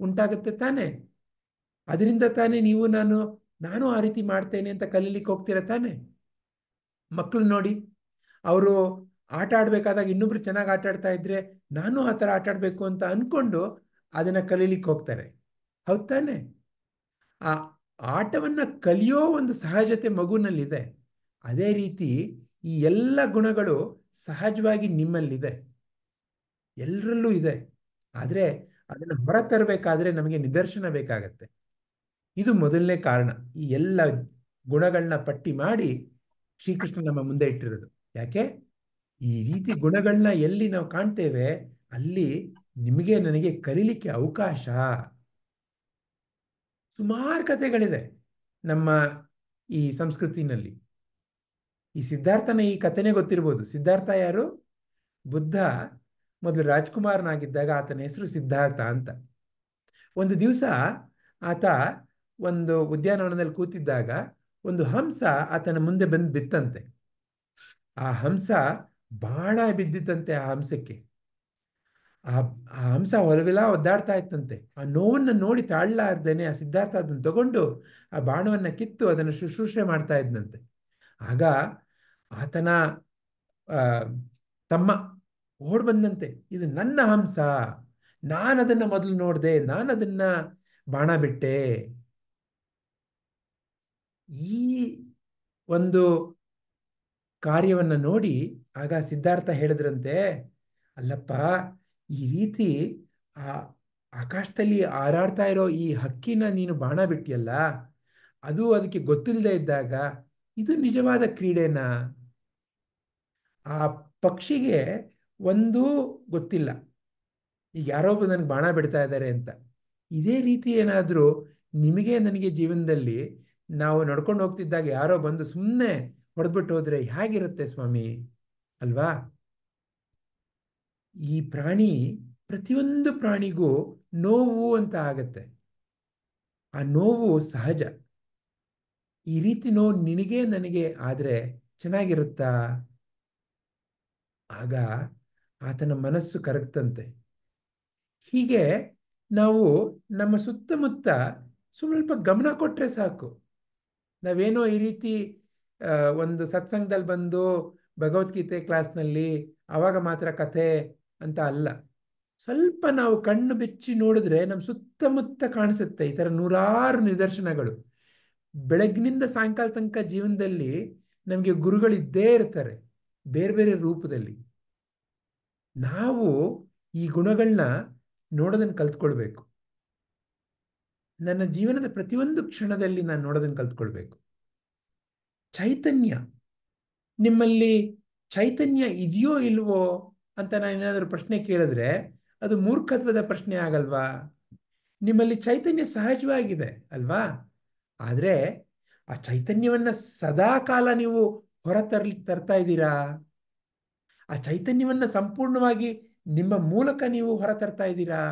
ಉಂಟಾಗುತ್ತೆ ತಾನೆ. ಅದರಿಂದ ತಾನೇ ನೀವು ನಾನು ಆ ರೀತಿ ಮಾಡ್ತೇನೆ ಅಂತ ಕಲೀಲಿಕ್ಕೆ ಹೋಗ್ತೀರ ತಾನೆ. ಮಕ್ಕಳು ನೋಡಿ, ಅವರು ಆಟ ಆಡಬೇಕಾದಾಗ ಇನ್ನೊಬ್ರು ಚೆನ್ನಾಗಿ ಆಟ ಆಡ್ತಾ ಇದ್ರೆ ನಾನು ಆ ಥರ ಆಟ ಆಡಬೇಕು ಅಂತ ಅಂದ್ಕೊಂಡು ಅದನ್ನು ಕಲೀಲಿಕ್ಕೆ ಹೋಗ್ತಾರೆ, ಹೌದು ತಾನೆ? ಆ ಆಟವನ್ನು ಕಲಿಯೋ ಒಂದು ಸಹಜತೆ ಮಗುನಲ್ಲಿದೆ. ಅದೇ ರೀತಿ ಈ ಎಲ್ಲ ಗುಣಗಳು ಸಹಜವಾಗಿ ನಿಮ್ಮಲ್ಲಿದೆ, ಎಲ್ಲರಲ್ಲೂ ಇದೆ. ಆದರೆ ಅದನ್ನು ಹೊರತರಬೇಕಾದ್ರೆ ನಮಗೆ ನಿದರ್ಶನ ಬೇಕಾಗತ್ತೆ. ಇದು ಮೊದಲನೇ ಕಾರಣ. ಈ ಎಲ್ಲ ಗುಣಗಳನ್ನ ಪಟ್ಟಿ ಮಾಡಿ ಶ್ರೀಕೃಷ್ಣ ನಮ್ಮ ಮುಂದೆ ಇಟ್ಟಿರೋದು ಯಾಕೆ? ಈ ರೀತಿ ಗುಣಗಳನ್ನ ಎಲ್ಲಿ ನಾವು ಕಾಣ್ತೇವೆ ಅಲ್ಲಿ ನಿಮಗೆ ನನಗೆ ಕಲೀಲಿಕ್ಕೆ ಅವಕಾಶ. ಸುಮಾರು ಕಥೆಗಳಿದೆ ನಮ್ಮ ಈ ಸಂಸ್ಕೃತಿನಲ್ಲಿ. ಈ ಸಿದ್ಧಾರ್ಥನ ಈ ಕಥೆನೇ ಗೊತ್ತಿರ್ಬೋದು. ಸಿದ್ಧಾರ್ಥ ಯಾರು? ಬುದ್ಧ ಮೊದಲು ರಾಜ್ಕುಮಾರನಾಗಿದ್ದಾಗ ಆತನ ಹೆಸರು ಸಿದ್ಧಾರ್ಥ ಅಂತ. ಒಂದು ದಿವಸ ಆತ ಒಂದು ಉದ್ಯಾನವನದಲ್ಲಿ ಕೂತಿದ್ದಾಗ ಒಂದು ಹಂಸ ಆತನ ಮುಂದೆ ಬಂದು ಬಿತ್ತಂತೆ. ಆ ಹಂಸ ಬಾಣ ಬಿದ್ದಿತ್ತಂತೆ. ಆ ಹಂಸಕ್ಕೆ ಆ ಹಂಸ ಹೊಲವೆಲ್ಲ ಒದ್ದಾಡ್ತಾ ಇತ್ತಂತೆ. ಆ ನೋವನ್ನು ನೋಡಿ ತಾಳಲಾರ್ದೇನೆ ಆ ಸಿದ್ಧಾರ್ಥ ಅದನ್ನು ತಗೊಂಡು ಆ ಬಾಣವನ್ನು ಕಿತ್ತು ಅದನ್ನು ಶುಶ್ರೂಷೆ ಮಾಡ್ತಾ ಇದ್ದಂತೆ. ಆಗ ಆತನ ತಮ್ಮ ಓಡ್ ಬಂದಂತೆ, ಇದು ನನ್ನ ಹಂಸ, ನಾನದನ್ನು ಮೊದಲು ನೋಡಿದೆ, ನಾನದನ್ನ ಬಾಣ ಬಿಟ್ಟೆ. ಈ ಒಂದು ಕಾರ್ಯವನ್ನು ನೋಡಿ ಆಗ ಸಿದ್ಧಾರ್ಥ ಹೇಳಿದ್ರಂತೆ, ಅಲ್ಲಪ್ಪ, ಈ ರೀತಿ ಆ ಆಕಾಶದಲ್ಲಿ ಹಾರಾಡ್ತಾ ಇರೋ ಈ ಹಕ್ಕಿನ ನೀನು ಬಾಣ ಬಿಟ್ಟಿಯಲ್ಲ, ಅದು ಅದಕ್ಕೆ ಗೊತ್ತಿಲ್ಲದೆ ಇದ್ದಾಗ ಇದು ನಿಜವಾದ ಕ್ರೀಡೆನಾ? ಆ ಪಕ್ಷಿಗೆ ಒಂದೂ ಗೊತ್ತಿಲ್ಲ ಈಗ ಯಾರೊಬ್ಬ ನನಗೆ ಬಾಣ ಬಿಡ್ತಾ ಇದ್ದಾರೆ ಅಂತ. ಇದೇ ರೀತಿ ಏನಾದರೂ ನಿಮಗೆ ನನಗೆ ಜೀವನದಲ್ಲಿ ನಾವು ನಡ್ಕೊಂಡು ಹೋಗ್ತಿದ್ದಾಗ ಯಾರೋ ಬಂದು ಸುಮ್ಮನೆ ಹೊಡೆದ್ಬಿಟ್ಟು ಹೋದ್ರೆ ಹೇಗಿರುತ್ತೆ ಸ್ವಾಮಿ, ಅಲ್ವಾ? ಈ ಪ್ರಾಣಿ, ಪ್ರತಿಯೊಂದು ಪ್ರಾಣಿಗೂ ನೋವು ಅಂತ ಆಗತ್ತೆ. ಆ ನೋವು ಸಹಜ. ಈ ರೀತಿ ನೋವು ನಿನಗೆ ನನಗೆ ಆದರೆ ಚೆನ್ನಾಗಿರುತ್ತಾ? ಆಗ ಆತನ ಮನಸ್ಸು ಕರಗ್ತಂತೆ. ಹೀಗೆ ನಾವು ನಮ್ಮ ಸುತ್ತಮುತ್ತ ಸ್ವಲ್ಪ ಗಮನ ಕೊಟ್ಟರೆ ಸಾಕು. ನಾವೇನೋ ಈ ರೀತಿ ಒಂದು ಸತ್ಸಂಗದಲ್ಲಿ ಬಂದು ಭಗವದ್ಗೀತೆ ಕ್ಲಾಸ್ನಲ್ಲಿ ಆವಾಗ ಮಾತ್ರ ಕಥೆ ಅಂತ ಅಲ್ಲ. ಸ್ವಲ್ಪ ನಾವು ಕಣ್ಣು ಬಿಚ್ಚಿ ನೋಡಿದ್ರೆ ನಮ್ಮ ಸುತ್ತಮುತ್ತ ಕಾಣಿಸುತ್ತೆ ಈ ಥರ ನೂರಾರು ನಿದರ್ಶನಗಳು. ಬೆಳಗ್ಗಿನಿಂದ ಸಾಯಂಕಾಲ ತನಕ ಜೀವನದಲ್ಲಿ ನಮಗೆ ಗುರುಗಳಿದ್ದೇ ಇರ್ತಾರೆ ಬೇರೆ ಬೇರೆ ರೂಪದಲ್ಲಿ. ನಾವು ಈ ಗುಣಗಳನ್ನ ನೋಡೋದನ್ನು ಕಲ್ತ್ಕೊಳ್ಬೇಕು. ನನ್ನ ಜೀವನದ ಪ್ರತಿಯೊಂದು ಕ್ಷಣದಲ್ಲಿ ನಾನು ನೋಡೋದನ್ನು ಕಲ್ತ್ಕೊಳ್ಬೇಕು. ಚೈತನ್ಯ, ನಿಮ್ಮಲ್ಲಿ ಚೈತನ್ಯ ಇದೆಯೋ ಇಲ್ವೋ ಅಂತ ನಾನು ಏನಾದರೂ ಪ್ರಶ್ನೆ ಕೇಳಿದ್ರೆ ಅದು ಮೂರ್ಖತ್ವದ ಪ್ರಶ್ನೆ ಆಗಲ್ವಾ? ನಿಮ್ಮಲ್ಲಿ ಚೈತನ್ಯ ಸಹಜವಾಗಿದೆ ಅಲ್ವಾ? ಆದರೆ ಆ ಚೈತನ್ಯವನ್ನು ಸದಾ ಕಾಲ ನೀವು ತರ್ತಾ ಇದ್ದೀರಾ? ಆ ಚೈತನ್ಯವನ್ನು ಸಂಪೂರ್ಣವಾಗಿ ನಿಮ್ಮ ಮೂಲಕ ನೀವು ಹೊರತರ್ತಾ ಇದ್ದೀರಾ?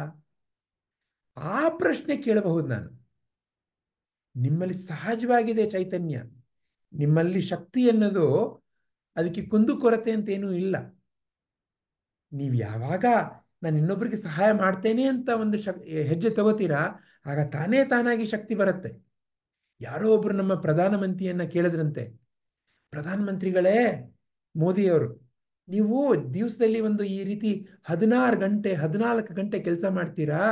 ಆ ಪ್ರಶ್ನೆ ಕೇಳಬಹುದು ನಾನು. ನಿಮ್ಮಲ್ಲಿ ಸಹಜವಾಗಿದೆ ಚೈತನ್ಯ, ನಿಮ್ಮಲ್ಲಿ ಶಕ್ತಿ ಅನ್ನೋದು ಅದಕ್ಕೆ ಕುಂದುಕೊರತೆ ಅಂತೇನೂ ಇಲ್ಲ. ನೀವು ಯಾವಾಗ ನಾನು ಇನ್ನೊಬ್ಬರಿಗೆ ಸಹಾಯ ಮಾಡ್ತೇನೆ ಅಂತ ಒಂದು ಹೆಜ್ಜೆ ತಗೋತೀರಾ, ಆಗ ತಾನೇ ತಾನಾಗಿ ಶಕ್ತಿ ಬರುತ್ತೆ. ಯಾರೋ ಒಬ್ರು ನಮ್ಮ ಪ್ರಧಾನಮಂತ್ರಿಯನ್ನ ಕೇಳಿದ್ರಂತೆ, ಪ್ರಧಾನಮಂತ್ರಿಗಳೇ, ಮೋದಿಯವರು, ನೀವು ದಿವಸದಲ್ಲಿ ಒಂದು ಈ ರೀತಿ 16 ಗಂಟೆ 14 ಗಂಟೆ ಕೆಲಸ ಮಾಡ್ತೀರಾ,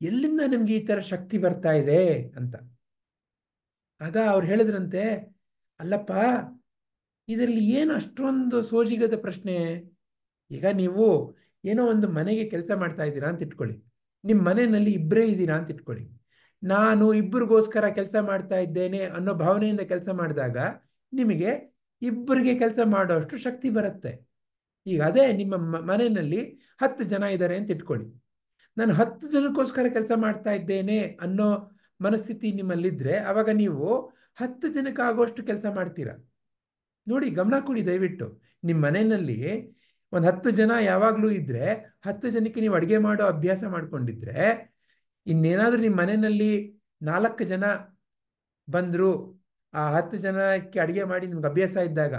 ಎಲ್ಲಿಂದ ನಿಮ್ಗೆ ಈ ತರ ಶಕ್ತಿ ಬರ್ತಾ ಇದೆ ಅಂತ. ಆಗ ಅವ್ರು ಹೇಳಿದ್ರಂತೆ, ಅಲ್ಲಪ್ಪ, ಇದರಲ್ಲಿ ಏನು ಅಷ್ಟೊಂದು ಸೋಜಿಗದ ಪ್ರಶ್ನೆ? ಈಗ ನೀವು ಏನೋ ಒಂದು ಮನೆಗೆ ಕೆಲಸ ಮಾಡ್ತಾ ಇದ್ದೀರಾ ಅಂತ ಇಟ್ಕೊಳ್ಳಿ. ನಿಮ್ಮ ಮನೆಯಲ್ಲಿ ಇಬ್ಬರೇ ಇದ್ದೀರಾ ಅಂತ ಇಟ್ಕೊಳ್ಳಿ. ನಾನು ಇಬ್ಬರಿಗೋಸ್ಕರ ಕೆಲಸ ಮಾಡ್ತಾ ಇದ್ದೇನೆ ಅನ್ನೋ ಭಾವನೆಯಿಂದ ಕೆಲಸ ಮಾಡಿದಾಗ ನಿಮಗೆ ಇಬ್ಬರಿಗೆ ಕೆಲಸ ಮಾಡೋಷ್ಟು ಶಕ್ತಿ ಬರುತ್ತೆ. ಈಗ ಅದೇ ನಿಮ್ಮ ಮನೆಯಲ್ಲಿ 10 ಜನ ಇದ್ದಾರೆ ಅಂತ ಇಟ್ಕೊಳ್ಳಿ. ನಾನು 10 ಜನಕ್ಕೋಸ್ಕರ ಕೆಲಸ ಮಾಡ್ತಾ ಇದ್ದೇನೆ ಅನ್ನೋ ಮನಸ್ಥಿತಿ ನಿಮ್ಮಲ್ಲಿದ್ದರೆ ಅವಾಗ ನೀವು 10 ಜನಕ್ಕೆ ಆಗೋಷ್ಟು ಕೆಲಸ ಮಾಡ್ತೀರಾ. ನೋಡಿ, ಗಮನ ಕೊಡಿ ದಯವಿಟ್ಟು. ನಿಮ್ಮ ಮನೆಯಲ್ಲಿ ಒಂದು 10 ಜನ ಯಾವಾಗಲೂ ಇದ್ದರೆ 10 ಜನಕ್ಕೆ ನೀವು ಅಡುಗೆ ಮಾಡೋ ಅಭ್ಯಾಸ ಮಾಡ್ಕೊಂಡಿದ್ರೆ, ಇನ್ನೇನಾದರೂ ನಿಮ್ಮ ಮನೆಯಲ್ಲಿ 4 ಜನ ಬಂದರು, ಆ 10 ಜನಕ್ಕೆ ಅಡುಗೆ ಮಾಡಿ ನಿಮ್ಗೆ ಅಭ್ಯಾಸ ಇದ್ದಾಗ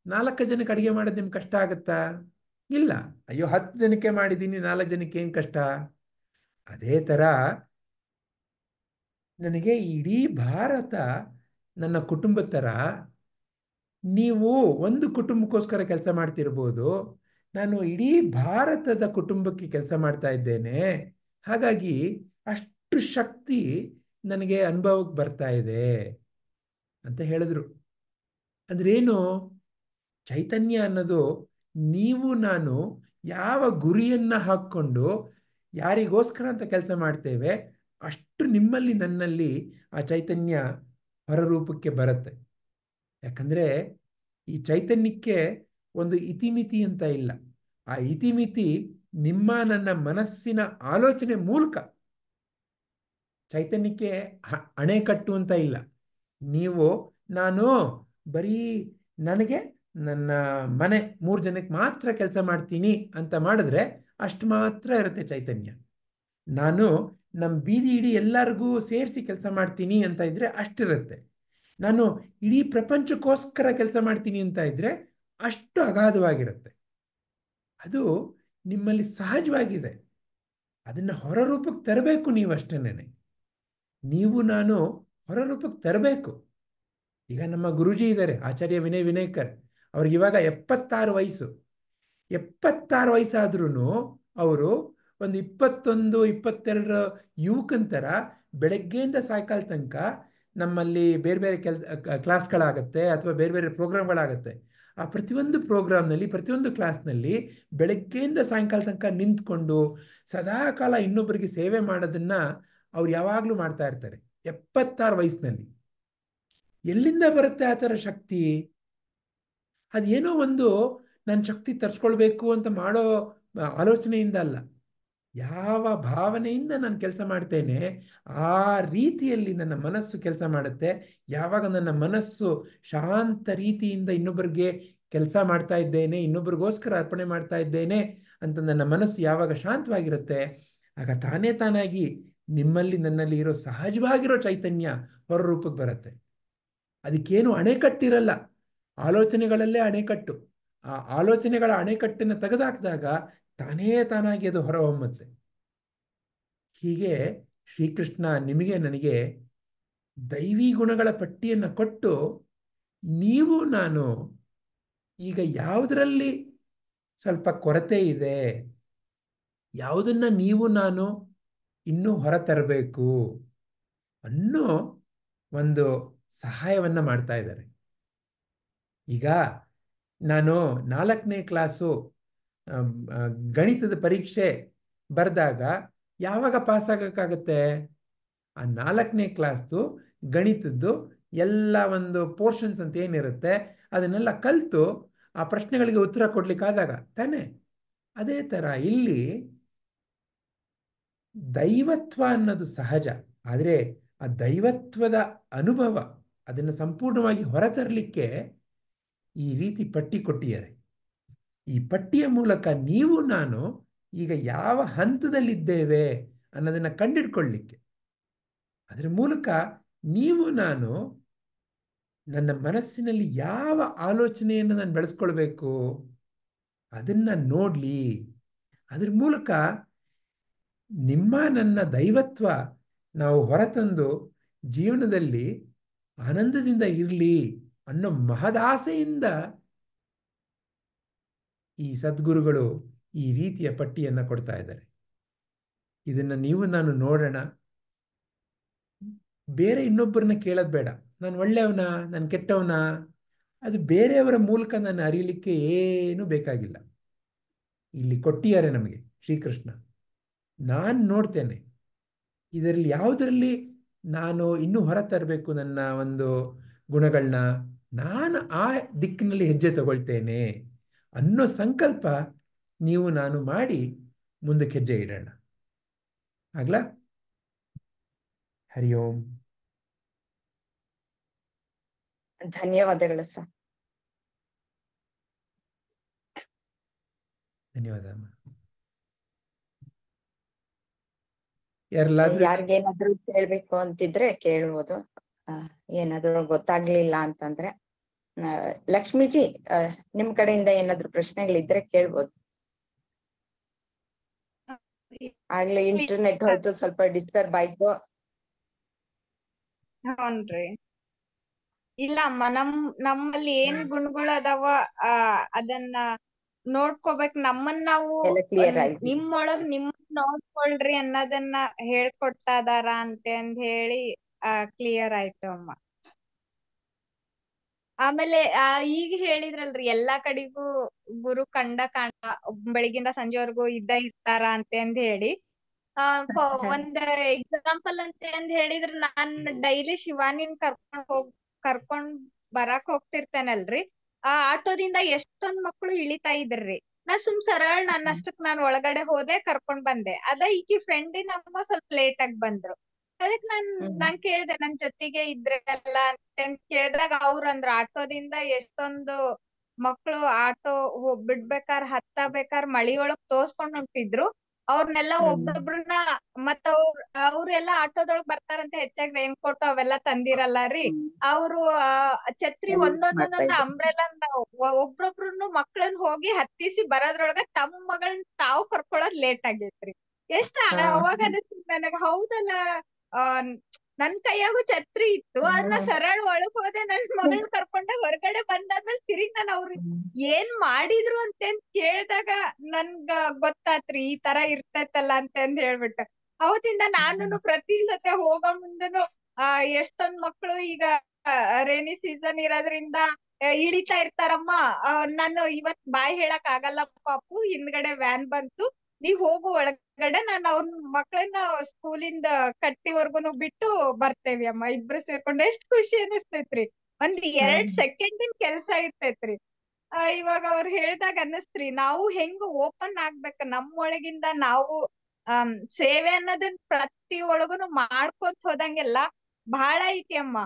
4 ಜನಕ್ಕೆ ಅಡುಗೆ ಮಾಡೋದು ನಿಮ್ಗೆ ಕಷ್ಟ ಆಗುತ್ತಾ? ಇಲ್ಲ. ಅಯ್ಯೋ, 10 ಜನಕ್ಕೆ ಮಾಡಿದ್ದೀನಿ, 4 ಜನಕ್ಕೆ ಏನು ಕಷ್ಟ? ಅದೇ ಥರ ನನಗೆ ಇಡೀ ಭಾರತ ನನ್ನ ಕುಟುಂಬದ ಥರ. ನೀವು ಒಂದು ಕುಟುಂಬಕ್ಕೋಸ್ಕರ ಕೆಲಸ ಮಾಡ್ತಿರ್ಬೋದು, ನಾನು ಇಡೀ ಭಾರತದ ಕುಟುಂಬಕ್ಕೆ ಕೆಲಸ ಮಾಡ್ತಾ ಇದ್ದೇನೆ. ಹಾಗಾಗಿ ಅಷ್ಟು ಶಕ್ತಿ ನನಗೆ ಅನುಭವಕ್ಕೆ ಬರ್ತಾ ಇದೆ ಅಂತ ಹೇಳಿದ್ರು. ಅಂದ್ರೇನು? ಚೈತನ್ಯ ಅನ್ನೋದು ನೀವು ನಾನು ಯಾವ ಗುರಿಯನ್ನ ಹಾಕ್ಕೊಂಡು ಯಾರಿಗೋಸ್ಕರ ಅಂತ ಕೆಲಸ ಮಾಡ್ತೇವೆ, ಅಷ್ಟು ನಿಮ್ಮಲ್ಲಿ ನನ್ನಲ್ಲಿ ಆ ಚೈತನ್ಯ ಹೊರರೂಪಕ್ಕೆ ಬರುತ್ತೆ. ಯಾಕಂದರೆ ಈ ಚೈತನ್ಯಕ್ಕೆ ಒಂದು ಇತಿಮಿತಿ ಅಂತ ಇಲ್ಲ. ಆ ಇತಿಮಿತಿ ನಿಮ್ಮ ನನ್ನ ಮನಸ್ಸಿನ ಆಲೋಚನೆ ಮೂಲಕ. ಚೈತನ್ಯಕ್ಕೆ ಅಣೆಕಟ್ಟು ಅಂತ ಇಲ್ಲ. ನೀವು ನಾನು ಬರೀ ನನಗೆ ನನ್ನ ಮನೆ 3 ಜನಕ್ಕೆ ಮಾತ್ರ ಕೆಲಸ ಮಾಡ್ತೀನಿ ಅಂತ ಮಾಡಿದ್ರೆ ಅಷ್ಟು ಮಾತ್ರ ಇರುತ್ತೆ ಚೈತನ್ಯ. ನಾನು ನಮ್ಮ ಬೀದಿ ಇಡೀ ಎಲ್ಲರಿಗೂ ಸೇರಿಸಿ ಕೆಲಸ ಮಾಡ್ತೀನಿ ಅಂತ ಇದ್ರೆ ಅಷ್ಟಿರುತ್ತೆ. ನಾನು ಇಡೀ ಪ್ರಪಂಚಕ್ಕೋಸ್ಕರ ಕೆಲಸ ಮಾಡ್ತೀನಿ ಅಂತ ಇದ್ರೆ ಅಷ್ಟು ಅಗಾಧವಾಗಿರುತ್ತೆ. ಅದು ನಿಮ್ಮಲ್ಲಿ ಸಹಜವಾಗಿದೆ. ಅದನ್ನು ಹೊರರೂಪಕ್ಕೆ ತರಬೇಕು ನೀವು ಅಷ್ಟೇನೆ. ನೀವು ನಾನು ಹೊರರೂಪಕ್ಕೆ ತರಬೇಕು. ಈಗ ನಮ್ಮ ಗುರುಜಿ ಇದ್ದಾರೆ, ಆಚಾರ್ಯ ವಿನಯ್ ವಿನಯ್ಕರ್. ಅವ್ರಿಗೆ ಇವಾಗ 76 ವಯಸ್ಸು. 76 ವಯಸ್ಸಾದ್ರೂ ಅವರು ಒಂದು 21-22 ಯುವಕಂತರ ಬೆಳಗ್ಗೆಯಿಂದ ಸಾಯಂಕಾಲ ತನಕ ನಮ್ಮಲ್ಲಿ ಬೇರೆ ಬೇರೆ ಕ್ಲಾಸ್ಗಳಾಗತ್ತೆ ಅಥವಾ ಬೇರೆ ಬೇರೆ ಪ್ರೋಗ್ರಾಮ್ಗಳಾಗತ್ತೆ. ಆ ಪ್ರತಿಯೊಂದು ಪ್ರೋಗ್ರಾಮ್ನಲ್ಲಿ ಪ್ರತಿಯೊಂದು ಕ್ಲಾಸ್ನಲ್ಲಿ ಬೆಳಗ್ಗೆಯಿಂದ ಸಾಯಂಕಾಲ ತನಕ ನಿಂತ್ಕೊಂಡು ಸದಾಕಾಲ ಇನ್ನೊಬ್ಬರಿಗೆ ಸೇವೆ ಮಾಡೋದನ್ನು ಅವ್ರು ಯಾವಾಗಲೂ ಮಾಡ್ತಾ ಇರ್ತಾರೆ 76 ವಯಸ್ಸಿನಲ್ಲಿ. ಎಲ್ಲಿಂದ ಬರುತ್ತೆ ಆ ಥರ ಶಕ್ತಿ? ಅದೇನೋ ಒಂದು ನನ್ನ ಶಕ್ತಿ ತರಿಸ್ಕೊಳ್ಬೇಕು ಅಂತ ಮಾಡೋ ಆಲೋಚನೆಯಿಂದ ಅಲ್ಲ. ಯಾವ ಭಾವನೆಯಿಂದ ನಾನು ಕೆಲಸ ಮಾಡ್ತೇನೆ ಆ ರೀತಿಯಲ್ಲಿ ನನ್ನ ಮನಸ್ಸು ಕೆಲಸ ಮಾಡುತ್ತೆ. ಯಾವಾಗ ನನ್ನ ಮನಸ್ಸು ಶಾಂತ ರೀತಿಯಿಂದ ಇನ್ನೊಬ್ಬರಿಗೆ ಕೆಲಸ ಮಾಡ್ತಾ ಇದ್ದೇನೆ, ಇನ್ನೊಬ್ಬರಿಗೋಸ್ಕರ ಅರ್ಪಣೆ ಮಾಡ್ತಾ ಇದ್ದೇನೆ ಅಂತ ನನ್ನ ಮನಸ್ಸು ಯಾವಾಗ ಶಾಂತವಾಗಿರುತ್ತೆ, ಆಗ ತಾನೇ ತಾನಾಗಿ ನಿಮ್ಮಲ್ಲಿ ನನ್ನಲ್ಲಿ ಇರೋ ಸಹಜವಾಗಿರೋ ಚೈತನ್ಯ ಹೊರರೂಪಕ್ಕೆ ಬರುತ್ತೆ. ಅದಕ್ಕೇನು ಅಣೆಕಟ್ಟಿರಲ್ಲ. ಆಲೋಚನೆಗಳಲ್ಲೇ ಅಣೆಕಟ್ಟು. ಆ ಆಲೋಚನೆಗಳ ಅಣೆಕಟ್ಟನ್ನು ತೆಗೆದುಹಾಕಿದಾಗ ತಾನೇ ತಾನಾಗಿ ಅದು ಹೊರಹೊಮ್ಮುತ್ತೆ. ಹೀಗೆ ಶ್ರೀಕೃಷ್ಣ ನಿಮಗೆ ನನಗೆ ದೈವಿ ಗುಣಗಳ ಪಟ್ಟಿಯನ್ನು ಕೊಟ್ಟು, ನೀವು ನಾನು ಈಗ ಯಾವುದರಲ್ಲಿ ಸ್ವಲ್ಪ ಕೊರತೆ ಇದೆ, ಯಾವುದನ್ನ ನೀವು ನಾನು ಇನ್ನೂ ಹೊರತರಬೇಕು ಅನ್ನೋ ಒಂದು ಸಹಾಯವನ್ನು ಮಾಡ್ತಾ ಇದ್ದಾರೆ. ಈಗ ನಾನು 4ನೇ ಕ್ಲಾಸು ಗಣಿತದ ಪರೀಕ್ಷೆ ಬರೆದಾಗ ಯಾವಾಗ ಪಾಸ್ ಆಗೋಕ್ಕಾಗತ್ತೆ? ಆ 4ನೇ ಕ್ಲಾಸ್ದು ಗಣಿತದ್ದು ಎಲ್ಲ ಒಂದು ಪೋರ್ಷನ್ಸ್ ಅಂತ ಏನಿರುತ್ತೆ ಅದನ್ನೆಲ್ಲ ಕಲಿತು ಆ ಪ್ರಶ್ನೆಗಳಿಗೆ ಉತ್ತರ ಕೊಡ್ಲಿಕ್ಕಾದಾಗ ತಾನೇ. ಅದೇ ಥರ ಇಲ್ಲಿ ದೈವತ್ವ ಅನ್ನೋದು ಸಹಜ. ಆದರೆ ಆ ದೈವತ್ವದ ಅನುಭವ ಅದನ್ನು ಸಂಪೂರ್ಣವಾಗಿ ಹೊರತರಲಿಕ್ಕೆ ಈ ರೀತಿ ಪಟ್ಟಿ ಕೊಟ್ಟಿದ್ದಾರೆ. ಈ ಪಟ್ಟಿಯ ಮೂಲಕ ನೀವು ನಾನು ಈಗ ಯಾವ ಹಂತದಲ್ಲಿದ್ದೇವೆ ಅನ್ನೋದನ್ನು ಕಂಡಿಡ್ಕೊಳ್ಳಿಕ್ಕೆ, ಅದರ ಮೂಲಕ ನೀವು ನಾನು ನನ್ನ ಮನಸ್ಸಿನಲ್ಲಿ ಯಾವ ಆಲೋಚನೆಯನ್ನು ನಾನು ಬೆಳೆಸ್ಕೊಳ್ಬೇಕು ಅದನ್ನು ನೋಡಲಿ. ಅದ್ರ ಮೂಲಕ ನಿಮ್ಮ ನನ್ನ ದೈವತ್ವ ನಾವು ಹೊರತಂದು ಜೀವನದಲ್ಲಿ ಆನಂದದಿಂದ ಇರಲಿ ಅನ್ನೋ ಮಹದಾಸೆಯಿಂದ ಈ ಸದ್ಗುರುಗಳು ಈ ರೀತಿಯ ಪಟ್ಟಿಯನ್ನು ಕೊಡ್ತಾ ಇದ್ದಾರೆ. ಇದನ್ನು ನೀವು ನಾನು ನೋಡೋಣ. ಬೇರೆ ಇನ್ನೊಬ್ಬರನ್ನ ಕೇಳೋದು ಬೇಡ. ನಾನು ಒಳ್ಳೆಯವನ, ನಾನು ಕೆಟ್ಟವನ, ಅದು ಬೇರೆಯವರ ಮೂಲಕ ನಾನು ಅರಿಯಲಿಕ್ಕೆ ಏನೂ ಬೇಕಾಗಿಲ್ಲ. ಇಲ್ಲಿ ಕೊಟ್ಟಿದ್ದಾರೆ ನಮಗೆ ಶ್ರೀಕೃಷ್ಣ. ನಾನು ನೋಡ್ತೇನೆ ಇದರಲ್ಲಿ ಯಾವುದರಲ್ಲಿ ನಾನು ಇನ್ನೂ ಹೊರ ತರಬೇಕು ನನ್ನ ಒಂದು ಗುಣಗಳನ್ನ, ನಾನು ಆ ದಿಕ್ಕಿನಲ್ಲಿ ಹೆಜ್ಜೆ ತಗೊಳ್ತೇನೆ ಅನ್ನೋ ಸಂಕಲ್ಪ ನೀವು ನಾನು ಮಾಡಿ ಮುಂದಕ್ಕೆ ಹೆಜ್ಜೆ ಇಡೋಣ. ಆಗ್ಲಾ? ಹರಿ ಓಂ. ಧನ್ಯವಾದಗಳು ಸರ್. ಧನ್ಯವಾದ ಅಮ್ಮ. ಯಾರೆಲ್ಲಾದ್ರೂ ಯಾರಿಗೇನಾದ್ರೂ ಕೇಳ್ಬೇಕು ಅಂತಿದ್ರೆ ಕೇಳ್ಬೋದು. ಏನಾದ್ರು ಗೊತ್ತಾಗ್ಲಿಲ್ಲ ಅಂತಂದ್ರೆ ಲಕ್ಷ್ಮೀಜಿ ನಿಮ್ ಕಡೆಯಿಂದ ಏನಾದ್ರು ಪ್ರಶ್ನೆಗಳಿದ್ರೆ ಕೇಳ್ಬೋದು. ಆಗ್ಲೇ ಇಂಟರ್ನೆಟ್ ಹೋಯ್ತು, ಸ್ವಲ್ಪ ಡಿಸ್ಟರ್ಬ್ ಆಯ್ತು. ಹ್ಞೂನ್ರಿ. ಇಲ್ಲ ಅಮ್ಮ, ನಮ್ಮಲ್ಲಿ ಏನ್ ಗುಣಗಳು ಅದಾವ ಅದನ್ನ ನೋಡ್ಕೋಬೇಕು. ನಮ್ಮನ್ನ ನಾವು ಎಲ್ಲ ಕ್ಲಿಯರ್ ಆಯ್ತು. ನಿಮ್ಮೊಳಗ್ ನೋಡ್ಕೊಳ್ರಿ ಅನ್ನೋದನ್ನ ಹೇಳ್ಕೊಡ್ತಾ ಇದಾರ ಅಂತ ಹೇಳಿ ಕ್ಲಿಯರ್ ಆಯ್ತು ಅಮ್ಮ. ಆಮೇಲೆ ಈಗ ಹೇಳಿದ್ರಲ್ರಿ ಎಲ್ಲಾ ಕಡೆಗೂ ಗುರು ಕಂಡ ಬೆಳಗಿಂದ ಸಂಜೆವರೆಗೂ ಇರ್ತಾರ ಅಂತ ಹೇಳಿ. ಒಂದ್ ಎಕ್ಸಾಂಪಲ್ ಅಂತ ಹೇಳಿದ್ರ ನಾನ್ ಡೈಲಿ ಶಿವಾನಿನ್ ಕರ್ಕೊಂಡ್ ಬರಾಕ್ ಹೋಗ್ತಿರ್ತೇನಲ್ರಿ. ಆ ಆಟೋದಿಂದ ಎಷ್ಟೊಂದ್ ಮಕ್ಳು ಇಳಿತಾ ಇದ್ರಿ. ನಾ ಸರಳ ನನ್ನಷ್ಟಕ್ ನಾನ್ ಒಳಗಡೆ ಹೋದೆ, ಕರ್ಕೊಂಡ್ ಬಂದೆ. ಅದ ಈಕಿ ಫ್ರೆಂಡಿನ ಅಮ್ಮ ಸ್ವಲ್ಪ ಲೇಟ್ ಆಗಿ ಬಂದ್ರು. ಅದಕ್ ನಾನ್ ಕೇಳ್ದೆ ನನ್ ಜೊತೆಗೆ ಇದ್ರಲ್ಲ ಅಂತ ಕೇಳ್ದಾಗ ಅವ್ರಂದ್ರ ಆಟೋದಿಂದ ಎಷ್ಟೊಂದು ಮಕ್ಳು ಆಟೋ ಬಿಡ್ಬೇಕಾರ ಹತ್ತಬೇಕಾರ ಮಳಿ ಒಳಗ್ ತೋರ್ಸ್ಕೊಂಡ್ ಹೊಂಟಿದ್ರು. ಅವ್ರನೆಲ್ಲಾ ಒಬ್ಬೊಬ್ರನ್ನ ಮತ್ತ ಅವ್ರೆಲ್ಲಾ ಆಟೋದೊಳಗ್ ಬರ್ತಾರಂತ ಹೆಚ್ಚಾಗಿ ರೈನ್ ಕೋಟ್ ಅವೆಲ್ಲಾ ತಂದಿರಲ್ಲ ರೀ. ಅವ್ರು ಛತ್ರಿ ಒಂದೊಂದೊಂದೊಂದ ಅಂಬ್ರೆಲಾ ಒಬ್ರೊಬ್ರುನು ಮಕ್ಳನ್ ಹೋಗಿ ಹತ್ತಿಸಿ ಬರೋದ್ರೊಳಗ ತಮ್ಮ ಮಗಳನ್ನ ತಾವ್ ಕರ್ಕೊಳೋದ್ ಲೇಟ್ ಆಗೇತ್ರಿ. ಅವಾಗ ಅನಿಸ್ತು ನನಗ, ಹೌದಲ್ಲ ನನ್ ಕೈಯಾಗೂ ಛತ್ರಿ ಇತ್ತು, ಅದನ್ನ ಸರಳ ಒಳಗ್ ಹೋದೆ, ನನ್ ಮಗಳ್ ಕರ್ಕೊಂಡೆ ಹೊರಗಡೆ ಬಂದಾದ್ಮೇಲೆ ತಿರುಗಿ ನಾನು ಅವ್ರು ಏನ್ ಮಾಡಿದ್ರು ಅಂತ ಕೇಳ್ದಾಗ ನನ್ಗ ಗೊತ್ತಾತ್ರಿ ಈ ತರ ಇರ್ತೈತಲ್ಲ ಅಂತ ಹೇಳ್ಬಿಟ್ಟು. ಅವತ್ತಿಂದ ನಾನು ಪ್ರತಿ ಸತಿ ಹೋಗೋ ಮುಂದನು ಎಷ್ಟೊಂದ್ ಮಕ್ಳು ಈಗ ರೇನಿ ಸೀಸನ್ ಇರೋದ್ರಿಂದ ಇಳಿತಾ ಇರ್ತಾರಮ್ಮ. ನಾನು ಇವತ್ ಬಾಯ್ ಹೇಳಕ್ ಆಗಲ್ಲ ಪಾಪು, ಹಿಂದ್ಗಡೆ ವ್ಯಾನ್ ಬಂತು, ನೀವ್ ಹೋಗು ಒಳಗಡೆ, ನಾನು ಅವ್ರ ಮಕ್ಳನ್ನ ಸ್ಕೂಲಿಂದ ಕಟ್ಟಿವರ್ಗುನು ಬಿಟ್ಟು ಬರ್ತೇವಿ ಅಮ್ಮ. ಇಬ್ರು ಸೇರ್ಕೊಂಡು ಎಷ್ಟ್ ಖುಷಿ ಅನಿಸ್ತೈತ್ರಿ. ಒಂದ್ 2 ಸೆಕೆಂಡಿನ ಕೆಲ್ಸ ಇರ್ತೈತ್ರಿ. ಇವಾಗ ಅವ್ರು ಹೇಳ್ದಾಗ ಅನ್ನಿಸ್ತ್ರಿ, ನಾವು ಹೆಂಗ್ ಓಪನ್ ಆಗ್ಬೇಕ ನಮ್ಮೊಳಗಿಂದ ನಾವು ಸೇವೆ ಅನ್ನೋದನ್ ಪ್ರತಿ ಒಳಗುನು ಮಾಡ್ಕೊಂತ ಹೋದಂಗೆಲ್ಲ ಬಹಳ ಐತಿ ಅಮ್ಮ.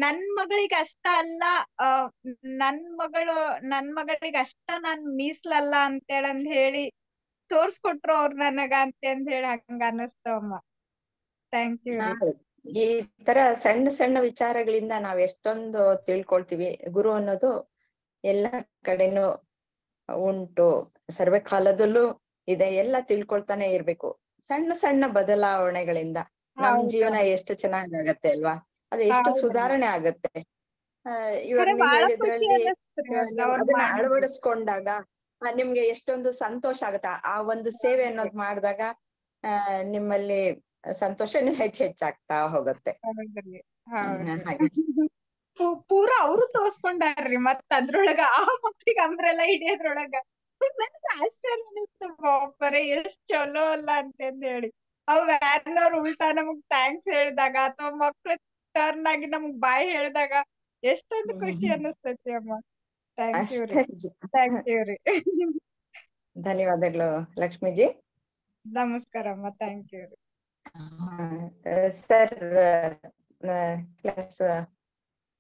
ನನ್ ಮಗಳಿಗೆ ಅಷ್ಟ ಅಲ್ಲ, ನನ್ ಮಗಳಿಗೆ ಅಷ್ಟ ನಾನ್ ಮೀಸ್ಲಲ್ಲ ಅಂತೇಳಂದ್ ಹೇಳಿ ತೋರ್ಸ್ಕೊಟ್ರು ಅವ್ರು ನನಗ ಅಂತ ಹೇಳಿ ಹಂಗ ಅನ್ನಿಸ್ತವಮ್ಮ. ಥ್ಯಾಂಕ್ ಯು ರೀ. ಈ ತರ ಸಣ್ಣ ಸಣ್ಣ ವಿಚಾರಗಳಿಂದ ನಾವ್ ಎಷ್ಟೊಂದು ತಿಳ್ಕೊಳ್ತೀವಿ. ಗುರು ಅನ್ನೋದು ಎಲ್ಲ ಕಡೆನೂ ಉಂಟು, ಸರ್ವಕಾಲದಲ್ಲೂ ಇದೆ, ಎಲ್ಲ ತಿಳ್ಕೊಳ್ತಾನೆ ಇರ್ಬೇಕು. ಸಣ್ಣ ಸಣ್ಣ ಬದಲಾವಣೆಗಳಿಂದ ನಮ್ ಜೀವನ ಎಷ್ಟು ಚೆನ್ನಾಗತ್ತೆ ಅಲ್ವಾ, ಅದು ಎಷ್ಟು ಸುಧಾರಣೆ ಆಗತ್ತೆ. ಇವಾಗ ನೀವು ಹೇಳಿದ್ರಲ್ಲಿ ಅದನ್ನ ಅಳವಡಿಸ್ಕೊಂಡಾಗ ನಿಮ್ಗೆ ಎಷ್ಟೊಂದು ಸಂತೋಷ ಆಗತ್ತ. ಆ ಒಂದು ಸೇವೆ ಅನ್ನೋದು ಮಾಡಿದಾಗ ನಿಮ್ಮಲ್ಲಿ ಸಂತೋಷನೂ ಹೆಚ್ಚಾಗ್ತಾ ಹೋಗುತ್ತೆ. ಪೂರಾ ಅವ್ರು ತೋರ್ಸ್ಕೊಂಡಾರ್ರಿ. ಮತ್ ಅದ್ರೊಳಗ ಆ ಮಕ್ಳಿಗೆ ಅಂಬ್ರೆಲ್ಲ ಹಿಡಿಯೋದ್ರೊಳಗ ನನ್ಗೆ ಆಶ್ಚರ್ಯ ಅನಿಸ್ತು, ಬಾಪರೆ ಎಷ್ಟ್ ಚಲೋ ಅಲ್ಲ ಅಂತ ಹೇಳಿ. ಅವ್ ವ್ಯಾನ್ ಅವ್ರು ಉಲ್ಟಾ ನಮಗ್ ಥ್ಯಾಂಕ್ಸ್ ಹೇಳಿದಾಗ ಅಥವಾ ಮಕ್ಳ ಟರ್ನ್ ಆಗಿ ನಮಗ್ ಬಾಯ್ ಹೇಳಿದಾಗ ಎಷ್ಟೊಂದು ಖುಷಿ ಅನ್ನಿಸ್ತೈತಿ ಅಮ್ಮ. ಥ್ಯಾಂಕ್ ಯು ರೀ. ಥ್ಯಾಂಕ್ ಯು ರೀ. ಧನ್ಯವಾದಗಳು ಲಕ್ಷ್ಮೀಜಿ. ನಮಸ್ಕಾರ ಅಮ್ಮ. ಥ್ಯಾಂಕ್ ಯು ರೀ. ಸರ್, ಕ್ಲಾಸ್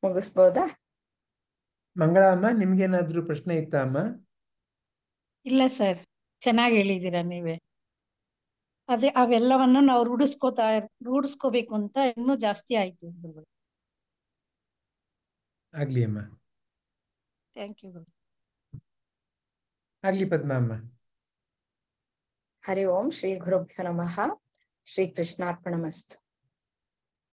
ಮುಗಿಸ್ಬೋದಾ? ಮಂಗಳಮ್ಮ, ನಿಮ್ಗೇನಾದ್ರೂ ಪ್ರಶ್ನೆ ಇತ್ತಾ ಅಮ್ಮ? ಇಲ್ಲ ಸರ್, ಚೆನ್ನಾಗಿ ಹೇಳಿದೀರಾ ನೀವೇ. ಅದೇ ಅವೆಲ್ಲವನ್ನು ನಾವು ರೂಢಿಸ್ಕೋಬೇಕು ಅಂತ ಇನ್ನೂ ಜಾಸ್ತಿ ಆಯ್ತು. ಆಗ್ಲಿ ಅಮ್ಮ. Thank you. ಆಗ್ಲಿ ಪದ್ಮ ಅಮ್ಮ. ಹರಿ ಓಂ ಶ್ರೀ ಗುರುಭ್ಯೋ ನಮಃ. ಶ್ರೀ ಕೃಷ್ಣಾರ್ಪಣಮಸ್ತು.